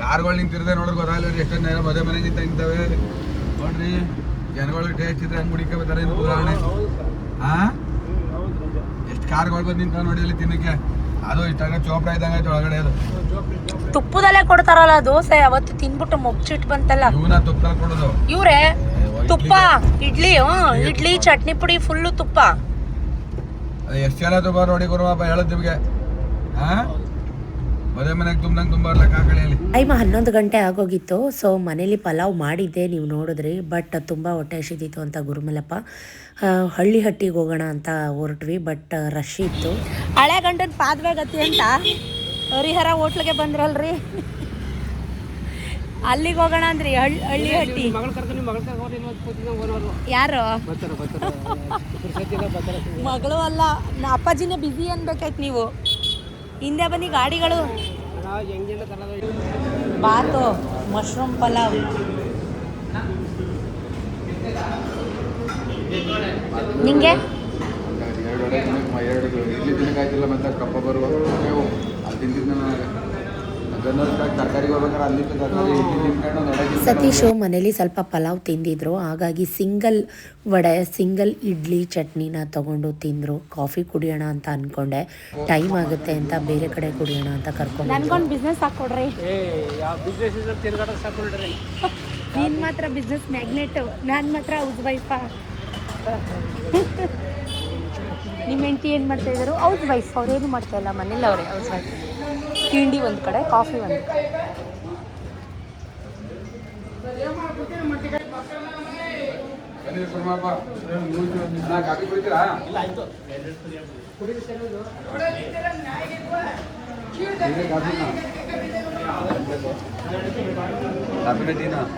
ಕಾರ್ಗಳು ನಿಂತಿರ್ದೆ ನೋಡ್ರಿ ಗೊತ್ತಾಗಲ್ರಿ ಎಷ್ಟೊಂದು ನೇರ ಮದುವೆ ಮನೆ ನಿಂತವೆ ನೋಡ್ರಿ. ಜನಗಳು ಟೇಸ್ಟ್ ಇದ್ರೆ ಹಂಗೆ ಹುಡುಕ ಬರ್ತಾರೆ ಉದಾಹರಣೆ. ಎಷ್ಟು ಕಾರ್ಗಳು ಬಂದು ನಿಂತ ನೋಡಿ ಅಲ್ಲಿ ತಿನ್ನಕ್ಕೆ. ಅದು ಇಷ್ಟಾಗ ಚೋಪ್ರ ಇದ್ದಂಗೆ ಆಯ್ತು ಒಳಗಡೆ. ಅದು
ತುಪ್ಪದಲ್ಲೇ ಕೊಡ್ತಾರಲ್ಲ ದೋಸೆ, ಅವತ್ತು ತಿನ್ಬಿಟ್ಟು ಮುಗ್ಚಿಟ್ ಬಂತಲ್ಲ
ಇವನ್ನ ತುಪ್ಪದಲ್ಲಿ ಕೊಡೋದು
ಇವ್ರೆ. ತುಪ್ಪ ಇಡ್ಲಿ, ಇಡ್ಲಿ ಚಟ್ನಿ ಪುಡಿ ಫುಲ್ಲು ತುಪ್ಪ.
ಅದು ಎಷ್ಟು ಜನ ತುಪ್ಪ ನೋಡಿ ಗುರುಮಪ್ಪ ಹೇಳೋದು ನಿಮಗೆ. ಮದುವೆ ಮನೆಗೆ ತುಂಬ್ದಂಗೆ ತುಂಬಾರ್ಲ ಕಾಕಳಿಯಲ್ಲಿ.
ಟೈಮ್ 11 ಗಂಟೆ ಆಗೋಗಿತ್ತು. ಸೊ ಮನೇಲಿ ಪಲಾವ್ ಮಾಡಿದ್ದೆ, ನೀವು ನೋಡಿದ್ರಿ. ಬಟ್ ತುಂಬ ಹೊಟ್ಟೆ ಹಸಿದಿತ್ತು ಅಂತ ಗುರುಮಲಪ್ಪ ಹಳ್ಳಿ ಹಟ್ಟಿಗೆ ಹೋಗೋಣ ಅಂತ ಹೊರಟ್ವಿ. ಬಟ್ ರಶ್ ಇತ್ತು.
ಹಳೆ ಗಂಡನ ಪಾದವೆ ಗತಿ ಅಂತ ಹರಿಹರ ಹೋಟ್ಲಿಗೆ ಬಂದ್ರಲ್ರಿ, ಅಲ್ಲಿಗೆ ಹೋಗೋಣ ಅಂದ್ರಿ. ಹಳ್ಳಿ ಹಟ್ಟಿ ಯಾರು ಮಗಳು ಅಲ್ಲ, ಅಪ್ಪಾಜಿನೇ ಬಿಸಿ ಅನ್ಬೇಕಾಯ್ತು ನೀವು. ಹಿಂದೆ ಬನ್ನಿ ಗಾಡಿಗಳು. ಬಾತು, ಮಶ್ರೂಮ್ ಪಲಾವ್, ನಿಂಗೆ
2 ಇಡ್ಲಿ ತಿನ್ನಕಾಯ್ತಿಲ್ಲ. ಮತ್ತೆ ಕಪ್ಪ ಬರುವ ಅಲ್ಲಿ ತಿಂತಿದ್ದ ತರಕಾರಿಗೆ ಹೋಗ್ಬೇಕಾದ್ರೆ ಅಲ್ಲಿ ತರಕಾರಿ ತಿನ್ಕೊಂಡು
ಸತೀಶು ಮನೇಲಿ ಸ್ವಲ್ಪ ಪಲಾವ್ ತಿಂದಿದ್ರು. ಹಾಗಾಗಿ ಸಿಂಗಲ್ ವಡೆ, ಸಿಂಗಲ್ ಇಡ್ಲಿ ಚಟ್ನಿನ ತಗೊಂಡು ತಿಂದರು. ಕಾಫಿ ಕುಡಿಯೋಣ ಅಂತ ಅಂದ್ಕೊಂಡೆ, ಟೈಮ್ ಆಗುತ್ತೆ ಅಂತ ಬೇರೆ ಕಡೆ ಕುಡಿಯೋಣ ಅಂತ ಕರ್ಕೊಂಡು.
ನನ್ಗೊಂದು ಬಿಸ್ನೆಸ್ ಹಾಕ್ಕೊಡ್ರಿ.
ಸಾಕೊಳ್ರಿ.
ನೀನು ಮಾತ್ರ ಬಿಸ್ನೆಸ್ ಮ್ಯಾಗ್ನೆಟ್, ನಾನು ಮಾತ್ರ ಹೌಸ್ ವೈಫಾ. ನಿಮ್ಮ ಹೆಂಡತಿ ಏನು ಮಾಡ್ತಾ ಇದ್ದಾರೆ? House wife. ಅವ್ರೇನು ಮಾಡ್ತಾ ಇಲ್ಲ, ಮನೇಲಿ ಅವರೇ ಹೌಸ್ ವೈಫ್. ತಿಂಡಿ ಒಂದು ಕಡೆ, ಕಾಫಿ ಒಂದು ಕಡೆ.
ಕಾಫಿ ಕುಡಿತೀರಾ?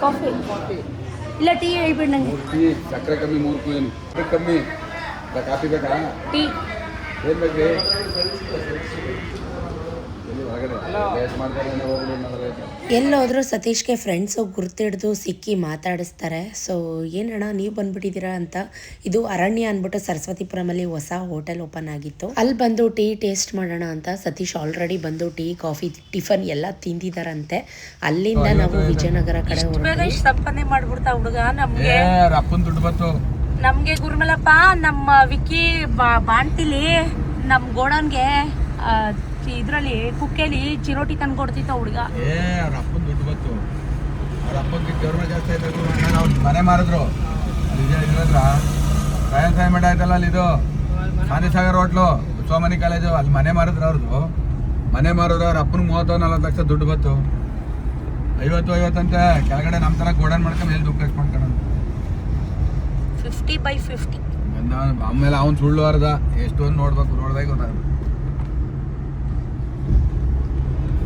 ಕಾಫಿ ಇಲ್ಲ ಟೀ ಹೇಳ್ಬಿಡಿ ನಂಗೆ.
ಟೀ ಸಕ್ಕರೆ ಕಮ್ಮಿ 3 ಏನು ಕಮ್ಮಿ. ಕಾಫಿ ಬೇಕಾ?
ಟೀ
ಏನು ಬೇಕು?
ಎಲ್ಲೋದ್ರೂ ಸತೀಶ್ಗೆ ಫ್ರೆಂಡ್ಸು ಗುರ್ತಿಡ್ದು ಸಿಕ್ಕಿ ಮಾತಾಡಿಸ್ತಾರೆ. ಸೊ ಏನಣ್ಣ ನೀವು ಬಂದ್ಬಿಟ್ಟಿದ್ದೀರಾ ಅಂತ. ಇದು ಅರಣ್ಯ ಅಂದ್ಬಿಟ್ಟು ಸರಸ್ವತಿಪುರಮಲ್ಲಿ ಹೊಸ ಹೋಟೆಲ್ ಓಪನ್ ಆಗಿತ್ತು. ಅಲ್ಲಿ ಬಂದು ಟೀ ಟೇಸ್ಟ್ ಮಾಡೋಣ ಅಂತ ಸತೀಶ್ ಆಲ್ರೆಡಿ ಬಂದು ಟೀ, ಕಾಫಿ, ಟಿಫನ್ ಎಲ್ಲ ತಿಂದಿದ್ದಾರಂತೆ. ಅಲ್ಲಿಂದ ನಾವು ವಿಜಯನಗರ ಕಡೆ
ಸಂಪಾದನೆ ಮಾಡ್ಬಿಡ್ತಾ ಹುಡುಗ. ನಮ್ಗೆ
ಅಪ್ಪನ ದುಡ್ಡು ಬಂತು.
ನಮ್ಗೆ ಗುರುಮಲಪ್ಪ, ನಮ್ಮ ವಿಕ್ಕಿ ಬಾಣ್ತಿಲಿ ನಮ್ಮ ಗೋಡನ್ಗೆ ಇದ್ರಲ್ಲಿ ಕುಕ್ಕೆಲಿ ಚಿರೋಟಿ ತಂದು ಕೊಡ್ತಿತ್ತ ಹುಡುಗ.
ಅವ್ರ ಅಪ್ಪನ ದುಡ್ಡು ಬಂತು. ಅವ್ರ ಅಪ್ಪಗೆ ಗೌರವ ಜಾಸ್ತಿ ಆಯ್ತು. ಅವ್ರು ಮನೆ ಮಾರಿದ್ರು. ಸಾಯ ಮಠ ಆಯ್ತಲ್ಲ ಅಲ್ಲಿ, ಇದು ಶಾಂತಿಸಾಗರ್ ಹೋಟ್ಲು, ಸೋಮನಿ ಕಾಲೇಜು, ಅಲ್ಲಿ ಮನೆ ಮಾರಿದ್ರು. ಅವ್ರದ್ದು ಮನೆ ಮಾರಿದ್ರು. ಅವ್ರ ಅಪ್ಪನ 30-40 ಲಕ್ಷ ದುಡ್ಡು ಬಂತು. 50 ಅಂತ ಕೆಳಗಡೆ ನಮ್ಮ ತರ ಗೋಡನ್ ಮಾಡ್ಕೊಂಡು ಮೇಲೆ ದುಡ್ಡು ಕಟ್ಕೊಂಡ್ಕೊಂಡು
50/50.
ಆಮೇಲೆ ಅವ್ನು ಸುಳ್ಳು ಅರ್ಧ ಎಷ್ಟೊಂದು ನೋಡ್ದಾಗ ಗೊತ್ತಾಗುತ್ತೆ.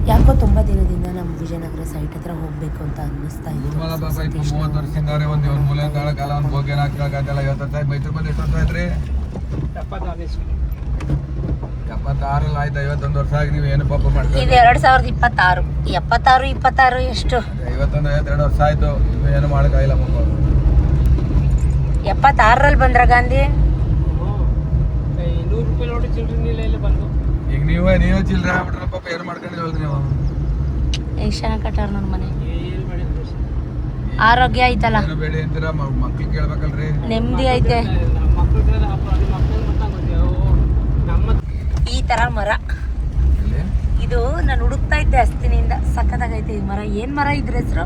ಯಾಕೋ ತುಂಬ ದಿನದಿಂದ ನಮ್ಮ ವಿಜಯನಗರ ಸೈಟ್ ಹತ್ರ ಹೋಗ್ಬೇಕು ಅಂತ ಅನ್ನಿಸ್ತಾ ಇತ್ತು.
30 ವರ್ಷದಿಂದ ಒಂದು ಮೂಲೆ ಕಾಲ ಒಂದು ಹೋಗಿ ಹಾಕಲ್ಲ. 50 ಮೈಸೂರು ಬಂದು ಎಷ್ಟು ವರ್ಷ ಆಯ್ತು ರೀ? 76 ಆಯ್ತು. 51 ವರ್ಷ ಆಗಿ ನೀವು ಏನು ಪಾಪ ಮಾಡ್ತೀವಿ.
ಇದು 2026. 76 ಎಷ್ಟು?
52 ವರ್ಷ ಆಯ್ತು. ನೀವು ಏನು ಮಾಡೋಕ್ಕಾಗಿಲ್ಲ ಪಾಪ.
76ರಲ್ಲಿ ಬಂದ್ರ ಗಾಂಧಿ.
ರೂಪಾಯಿ ನೋಡಿ ಚಿಲ್ಡ್ರನ್ ಇಲ್ಲ ಬಂದು
ಈಗ ನೀವೇ ಚಿಲ್ಲರೆ ಆಗ್ಬಿಟ್ರೆ ಪಾಪ ಏನು ಮಾಡ್ಕೊಂಡಿರಲ್ರಿ ನೀವು.
ಎಷ್ಟು ಚೆನ್ನಾಗಿ ಕಟ್ಟಾರ ನನ್ನ ಮನೆ.
ಏನು ಮಾಡಿದ್ರು
ಆರೋಗ್ಯ ಐತಲ್ಲ,
ಏನು ಬೇಡಿ ಅಂತೀರಾ, ಮಕ್ಳು ಕೇಳ್ಬೇಕಲ್ರಿ.
ನೆಮ್ಮದಿ ಐತೆ. ಈ ತರ ಮರ
ಇಲ್ಲಿ
ಇದು ನಾನು ಹುಡುಕ್ತಾ ಇದ್ದೆ ಅಸ್ತಿನಿಂದ. ಸಖತ್ತಾಗೈತೆ ಈ ಮರ. ಏನ್ ಮರ ಇದ್ರ ಹೆಸರು?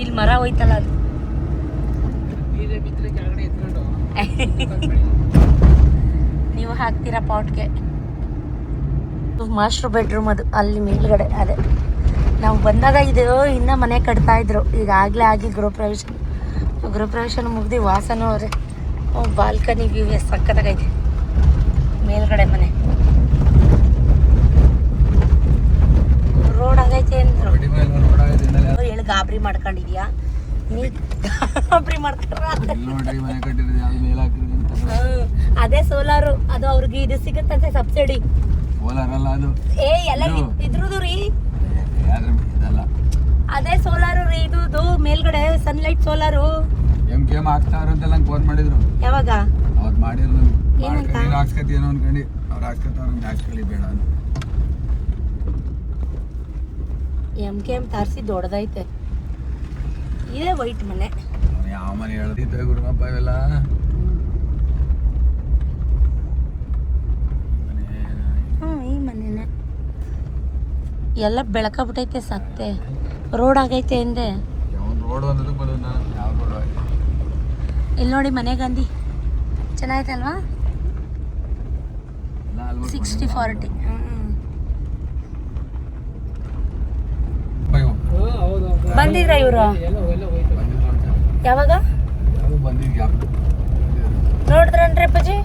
ಇಲ್ಲಿ ಮರ ಹೋಯ್ತಲ್ಲ ಅದು.
ಬೀಜ ಬಿತ್ತರೆ ಕೆಳಗಡೆ ಎತ್ಕೊಂಡು
ನೀವು ಹಾಕ್ತೀರಾ ಪಾಟ್ಗೆ. ಮಾಸ್ಟರ್ ಬೆಡ್ರೂಮ್ ಅದು ಅಲ್ಲಿ ಮೇಲ್ಗಡೆ. ಅದೇ ನಾವು ಬಂದಾಗ ಇದು ಇನ್ನ ಮನೆ ಕಟ್ತಾ ಇದ್ರು. ಈಗ ಆಗ್ಲೇ ಆಗಿ ಗೃಹಪ್ರವೇಶ ಮುಗ್ದು ವಾಸನ ಅವ್ರೆ. ಬಾಲ್ಕನಿ ವ್ಯೂ ಸಕ್ಕತ್ತಾಗೈತೆ. ಮೇಲ್ಗಡೆ ಮನೆ. ರೋಡ್ ಆಗೈತೆ ಅಂದ್ರು.
ಬಡ್ಡಿ ಮೇಲೆ ರೋಡ್ ಆಗಿದೆ ಇನ್ನೆಲ್ಲ.
ಹೇಳಿ ಗಾಬರಿ ಮಾಡ್ಕೊಂಡಿದ್ಯಾ ನೀ? ಗಾಬರಿ ಮಾಡ್ತಾರ.
ಇಲ್ಲಿ ನೋಡ್ರಿ ಮನೆ ಕಟ್ಟಿರೋದು ಯಾವ್ದು ಮೇಲೆ ಹಾಕಿರೋದು ಅಂತ.
ಅದೇ ಸೋಲಾರು. ಅದು ಅವ್ರಿಗೆ ಇದು ಸಿಗುತ್ತಂತೆ ಸಬ್ಸಿಡಿ.
ಸೋಲಾರಲ್ಲ ಅದು.
ಏ ಎಲ್ಲ ಇದ್ರದ್ದು ರೀ.
ಯಾರು ಇದಲ್ಲ,
ಅದೇ ಸೋಲಾರು ರೀ. ಇದು ಮೇಲ್ಗಡೆ ಸನ್ಲೈಟ್ ಸೋಲಾರು.
MKM ಹಾಕ್ತಾವ್ರ ಅಂತ ನಂಗೆ ಫೋನ್ ಮಾಡಿದ್ರು.
ಯಾವಾಗ?
ಅವತ್ತು ಮಾಡಿದ್ರು.
ಏನಂತ?
ನೀನು ಹಾಕ್ಸ್ಕತಿ ಏನೋ ಅನ್ಕೊಂಡು ಅವ್ರು ಹಾಕ್ಸ್ಕತ್ತವ್ರ ಅಂತ ಹಾಕ್ಸ್ಕೊಳ್ಳಿ ಬೇಡ ಅಂತ.
MKM ತಾರ್ಸಿ ದೊಡ್ಡದೈತೆ. ಇದೇ ವೈಟ್ ಮನೆ.
ಅವ್ನು ಯಾವ ಮನೆ ಹೇಳ್ದಿತ್ತು ಗುರುಮಪ್ಪ ಇವೆಲ್ಲ.
ಈ ಮನೆನೇ ಎಲ್ಲ ಬೆಳಕಬಿಟ್ಟೈತೆ. ಸತ್ತೆ ರೋಡ್ ಆಗೈತೆ ಎಂದೆ.
ಯಾವ ರೋಡ್ ಒಂದದು ಬರೋದು ನಾನು ಯಾವ ರೋಡ್ ಆಗಿದೆ.
ಇಲ್ಲಿ ನೋಡಿ ಮನೆ ಗಾಂಧಿ ಚೆನ್ನಾಗೈತೆ ಅಲ್ವಾ? 60-40. ಬಂದಿದ್ರ ಇವರು? ಯಾವಾಗ ನೋಡಿದ್ರನ್ರಿ ಅಪ್ಪಾಜಿ?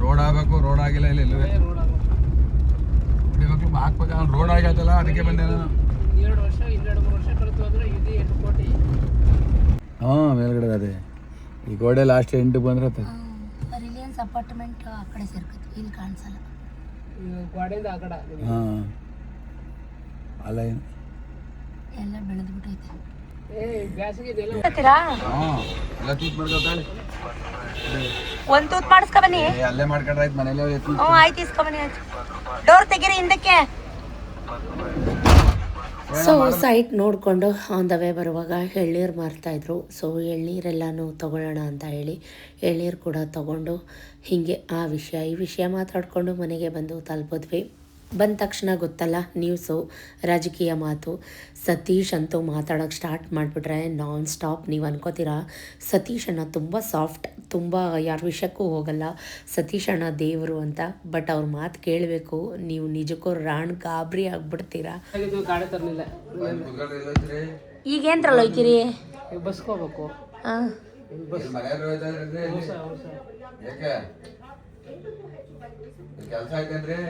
ರೋಡ್ ಆಗ್ಬೇಕು. ರೋಡ್ ಆಗಿಲ್ಲ ಇಲ್ಲ ಇಲ್ಲವೇ ಹೊಡಿಬೇಕು ಹಾಕ್ಬೇಕು. ಅವ್ನು ರೋಡ್ ಆಗೈತಲ್ಲ ಅದಕ್ಕೆ ಬಂದೆ ನಾನು.
2 ವರ್ಷ 2-3 ವರ್ಷ ಕಳೆದು ಹೋದ್ರೆ ಇದು 8 ಕೋಟಿ.
ಹಾಂ ಮೇಲ್ಗಡೆ ಅದೇ ಈ ಗೋಡೆ ಲಾಸ್ಟ್ 8 ಬಂದ್ರೆ
ರಿಲಯನ್ಸ್ ಅಪಾರ್ಟ್ಮೆಂಟ್ ಆ ಕಡೆ ಸೇರ್ಕತ್ತು. ಇಲ್ಲಿ ಕಾಣಿಸಲ್ಲ.
ಗೋಡೆಯಿಂದ ಆ ಕಡೆ
ಹಾಂ ಅಲ್ಲ ಏನು
ಎಲ್ಲ ಬೆಳೆದ್ಬಿಟ್ಟೈತೆ.
ಬ್ಯಾಸಿಗೆ ಇದೆಲ್ಲ
ಹಾಂ ಎಲ್ಲ ತೂತ್ ಮಾಡ್ಕೊತಾಳೆ.
ಒಂದ್ ತೂತ್ ಮಾಡಿಸ್ಕೊ ಬನ್ನಿ.
ಅಲ್ಲೇ ಮಾಡ್ಕೊಂಡ್ರಾಯ್ತು ಮನೇಲೆ.
ಹ್ಞೂ ಆಯ್ತು, ಇಸ್ಕೊ ಬನ್ನಿ. ಆಯ್ತು, ಡೋರ್ ತೆಗೀರಿ ಹಿಂದಕ್ಕೆ. ಸೊ ಸೈಟ್ ನೋಡಿಕೊಂಡು ಆನ್ ದ ವೇ ಬರುವಾಗ ಎಳ್ನೀರು ಮಾರ್ತಾಯಿದ್ರು. ಸೊ ಎಳ್ನೀರೆಲ್ಲನೂ ತೊಗೊಳ್ಳೋಣ ಅಂತ ಹೇಳಿ ಎಳ್ನೀರು ಕೂಡ ತೊಗೊಂಡು ಹೀಗೆ ಆ ವಿಷಯ ಈ ವಿಷಯ ಮಾತಾಡಿಕೊಂಡು ಮನೆಗೆ ಬಂದು ತಲುಪಿದ್ವಿ. ಬಂದ ತಕ್ಷಣ ಗೊತ್ತಲ್ಲ ನ್ಯೂಸು, ರಾಜಕೀಯ ಮಾತು. ಸತೀಶ್ ಅಂತೂ ಮಾತಾಡೋಕ್ಕೆ ಸ್ಟಾರ್ಟ್ ಮಾಡಿಬಿಟ್ರೆ ನಾನ್ ಸ್ಟಾಪ್. ನೀವು ಅನ್ಕೋತೀರಾ ಸತೀಶ್ ಅಣ್ಣ ತುಂಬ ಸಾಫ್ಟ್, ತುಂಬ ಯಾರ ವಿಷಯಕ್ಕೂ ಹೋಗಲ್ಲ, ಸತೀಶ್ ಅಣ್ಣ ದೇವರು ಅಂತ. ಬಟ್ ಅವ್ರ ಮಾತು ಕೇಳಬೇಕು, ನೀವು ನಿಜಕ್ಕೂ ಗಾಬರಿ ಆಗ್ಬಿಡ್ತೀರಾ.
ಗಾಡಿ ತರಲಿಲ್ಲ.
ಈಗೇನ್ರಲ್ಲ ಹೋಯ್ತೀರಿ?
ಬಸ್ಗೆ ಹೋಗ್ಬೇಕು.
ಹಾಂ,
ಕೆಲಸ ಆಯ್ತೇನ್ರಿ?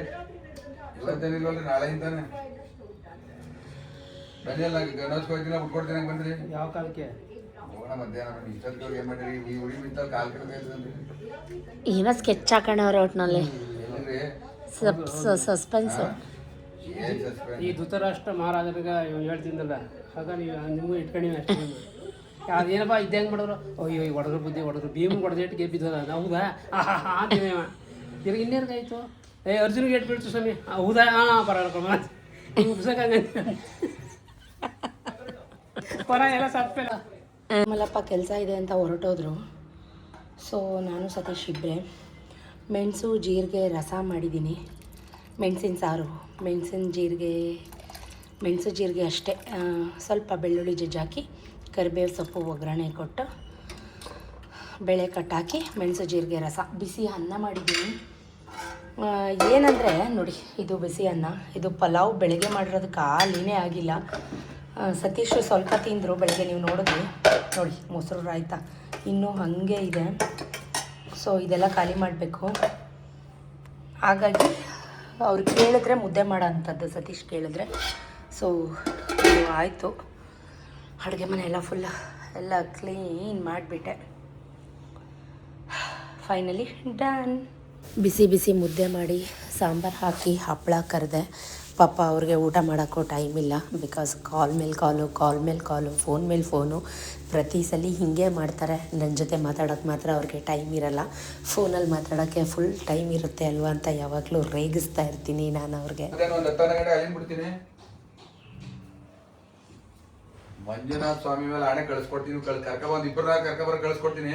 ಇವತ್ತೇನಿಲ್ವಲ್ರಿ, ನಾಳೆಯಿಂದಾನೆ ಬನ್ನಿ. ಅಲ್ಲ ಗಣೋಸ್ಕೋಯ್ತಿಲ್ಲ ಬಿಟ್ಕೊಡ್ತೀನಿ ಬಂದ್ರಿ.
ಯಾವ ಕಾಲಕ್ಕೆ?
ಹೋಗೋಣ ಮಧ್ಯಾಹ್ನ. ಇಷ್ಟೊತ್ತಿಗೆ ಏನ್ ಮಾಡಿರಿ? ಈ ಹುಡಿ ಮಿತ್ತಲ್ಲಿ ಕಾಲ್ ಕೆಳಗೈತಂದ್ರಿ.
ಏನೋ ಸ್ಕೆಚ್ ಹಾಕೋಣವ್ರೆ ಒಟ್ಟಿನಲ್ಲಿ.
ಎಲ್ಲಿರಿ
ಸಸ್ಪೆನ್ಸು.
ಏನ್ ಸಸ್ಪೆನ್ಸ್?
ಈ ಧೃತರಾಷ್ಟ್ರ ಮಹಾರಾಜರಿಗೆ ಹೇಳ್ತಿದ್ದಲ್ಲ, ಆಗ ನೀವು ನಿಮಗೂ ಇಟ್ಕೊಂಡಿವಿ ಅಷ್ಟೇ. ಅದೇನಪ್ಪ ಇದು ಹೆಂಗೆ ಮಾಡಿದ್ರು? ಅಯ್ಯೋ ಈ ಹೊಡೆದ್ರು ಬುದ್ಧಿ ಹೊಡೆದ್ರು, ಭೀಮ್ ಹೊಡೆದೇಟಿಗೆ ಬಿದ್ದದ. ಹೌದಾ ಅಂತೀವಿ. ತಿರ್ಗಿ ಇನ್ನೇರ್ಗಾಯ್ತು, ಅರ್ಜುನಿಗೆ ಏಟ್ ಬೀಳ್ತು ಸ್ವಾಮಿ. ಹೌದಾ? ಹಾಂ ಪರವಾಗಿಲ್ಲ ಉಪ್ಸಕ್ಕಂಗೆ ಪರ ಎಲ್ಲ ಸಪ್ಪೆಲ್ಲ.
ಮಲ್ಲಪ್ಪ ಕೆಲಸ ಇದೆ ಅಂತ ಹೊರಟೋದ್ರು. ಸೊ ನಾನು ಸತೀಶ್ ಇಬ್ಬರೇ ಮೆಣಸು ಜೀರಿಗೆ ರಸ ಮಾಡಿದ್ದೀನಿ. ಮೆಣಸಿನ ಸಾರು, ಮೆಣಸು ಜೀರಿಗೆ ಅಷ್ಟೇ. ಸ್ವಲ್ಪ ಬೆಳ್ಳುಳ್ಳಿ ಜಜ್ಜಾಕಿ ಕರಿಬೇವು ಸೊಪ್ಪು ಒಗ್ಗರಣೆ ಕೊಟ್ಟು ಬೇಳೆ ಕಟ್ಟಾಕಿ ಮೆಣಸು ಜೀರಿಗೆ ರಸ. ಬಿಸಿ ಅನ್ನ ಮಾಡಿದ್ದೀನಿ. ಏನಂದರೆ ನೋಡಿ, ಇದು ಬಿಸಿ ಅನ್ನ, ಇದು ಪಲಾವ್ ಬೆಳಗ್ಗೆ ಮಾಡಿರೋದಕ್ಕೆ ಹಾಲಿನೇ ಆಗಿಲ್ಲ. ಸತೀಶು ಸ್ವಲ್ಪ ತಿಂದರು ಬೆಳಗ್ಗೆ, ನೀವು ನೋಡಿದ್ರಿ ನೋಡಿ, ಮೊಸರು ರಾಯ್ತ ಇನ್ನೂ ಹಾಗೆ ಇದೆ. ಸೊ ಇದೆಲ್ಲ ಖಾಲಿ ಮಾಡಬೇಕು. ಹಾಗಾಗಿ ಅವ್ರು ಕೇಳಿದ್ರೆ ಮುದ್ದೆ ಮಾಡೋ ಅಂಥದ್ದು, ಸತೀಶ್ ಕೇಳಿದ್ರೆ. ಸೊ ಇದು ಆಯಿತು. ಅಡುಗೆ ಮನೆ ಎಲ್ಲ ಫುಲ್ ಎಲ್ಲ ಕ್ಲೀನ್ ಮಾಡಿಬಿಟ್ಟೆ. Finally done. ಬಿಸಿ ಬಿಸಿ ಮುದ್ದೆ ಮಾಡಿ ಸಾಂಬಾರು ಹಾಕಿ ಹಪ್ಪಳ ಕರೆದೆ. ಪಾಪ ಅವ್ರಿಗೆ ಊಟ ಮಾಡೋಕ್ಕೂ ಟೈಮ್ ಇಲ್ಲ. ಬಿಕಾಸ್ ಕಾಲ್ ಮೇಲೆ ಕಾಲು ಫೋನ್ ಮೇಲೆ ಫೋನು ಪ್ರತಿ ಸಲ ಹೀಗೆ ಮಾಡ್ತಾರೆ. ನನ್ನ ಜೊತೆ ಮಾತಾಡೋಕ್ಕೆ ಮಾತ್ರ ಅವ್ರಿಗೆ ಟೈಮ್ ಇರಲ್ಲ, ಫೋನಲ್ಲಿ ಮಾತಾಡೋಕ್ಕೆ ಫುಲ್ ಟೈಮ್ ಇರುತ್ತೆ ಅಲ್ವಾ ಅಂತ ಯಾವಾಗಲೂ ರೇಗಿಸ್ತಾ ಇರ್ತೀನಿ ನಾನು ಅವ್ರಿಗೆ.
ಒಂದು 10 ಗಂಟೆ ಅಲ್ಲಿಂದ ಬಿಡ್ತೀನಿ. ಮಂಜುನಾಥ ಸ್ವಾಮಿ ಮೇಲೆ ಹಣೆ ಕಳಿಸ್ಕೊಡ್ತೀನಿ, ಕರ್ಕೊಬಂದು ಇಬ್ಬರನ್ನ ಕರ್ಕೊಬರ ಕಳಿಸ್ಕೊಡ್ತೀನಿ.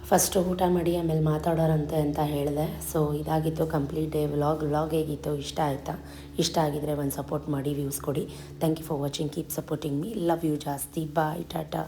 ಫಸ್ಟು ಊಟ ಮಾಡಿ ಆಮೇಲೆ ಮಾತಾಡೋರಂತೆ ಅಂತ ಹೇಳಿದೆ. ಸೊ ಇದಾಗಿತ್ತು ಕಂಪ್ಲೀಟ್ ಡೇ ವ್ಲಾಗ್ ಹೇಗಿತ್ತು, ಇಷ್ಟ ಆಯಿತಾ? ಇಷ್ಟ ಆಗಿದ್ರೆ ಒಂದು ಸಪೋರ್ಟ್ ಮಾಡಿ, ವ್ಯೂಸ್ ಕೊಡಿ. Thank you for watching, keep supporting me, love you ಜಾಸ್ತಿ, ಬಾಯ್, ಟಾಟಾ.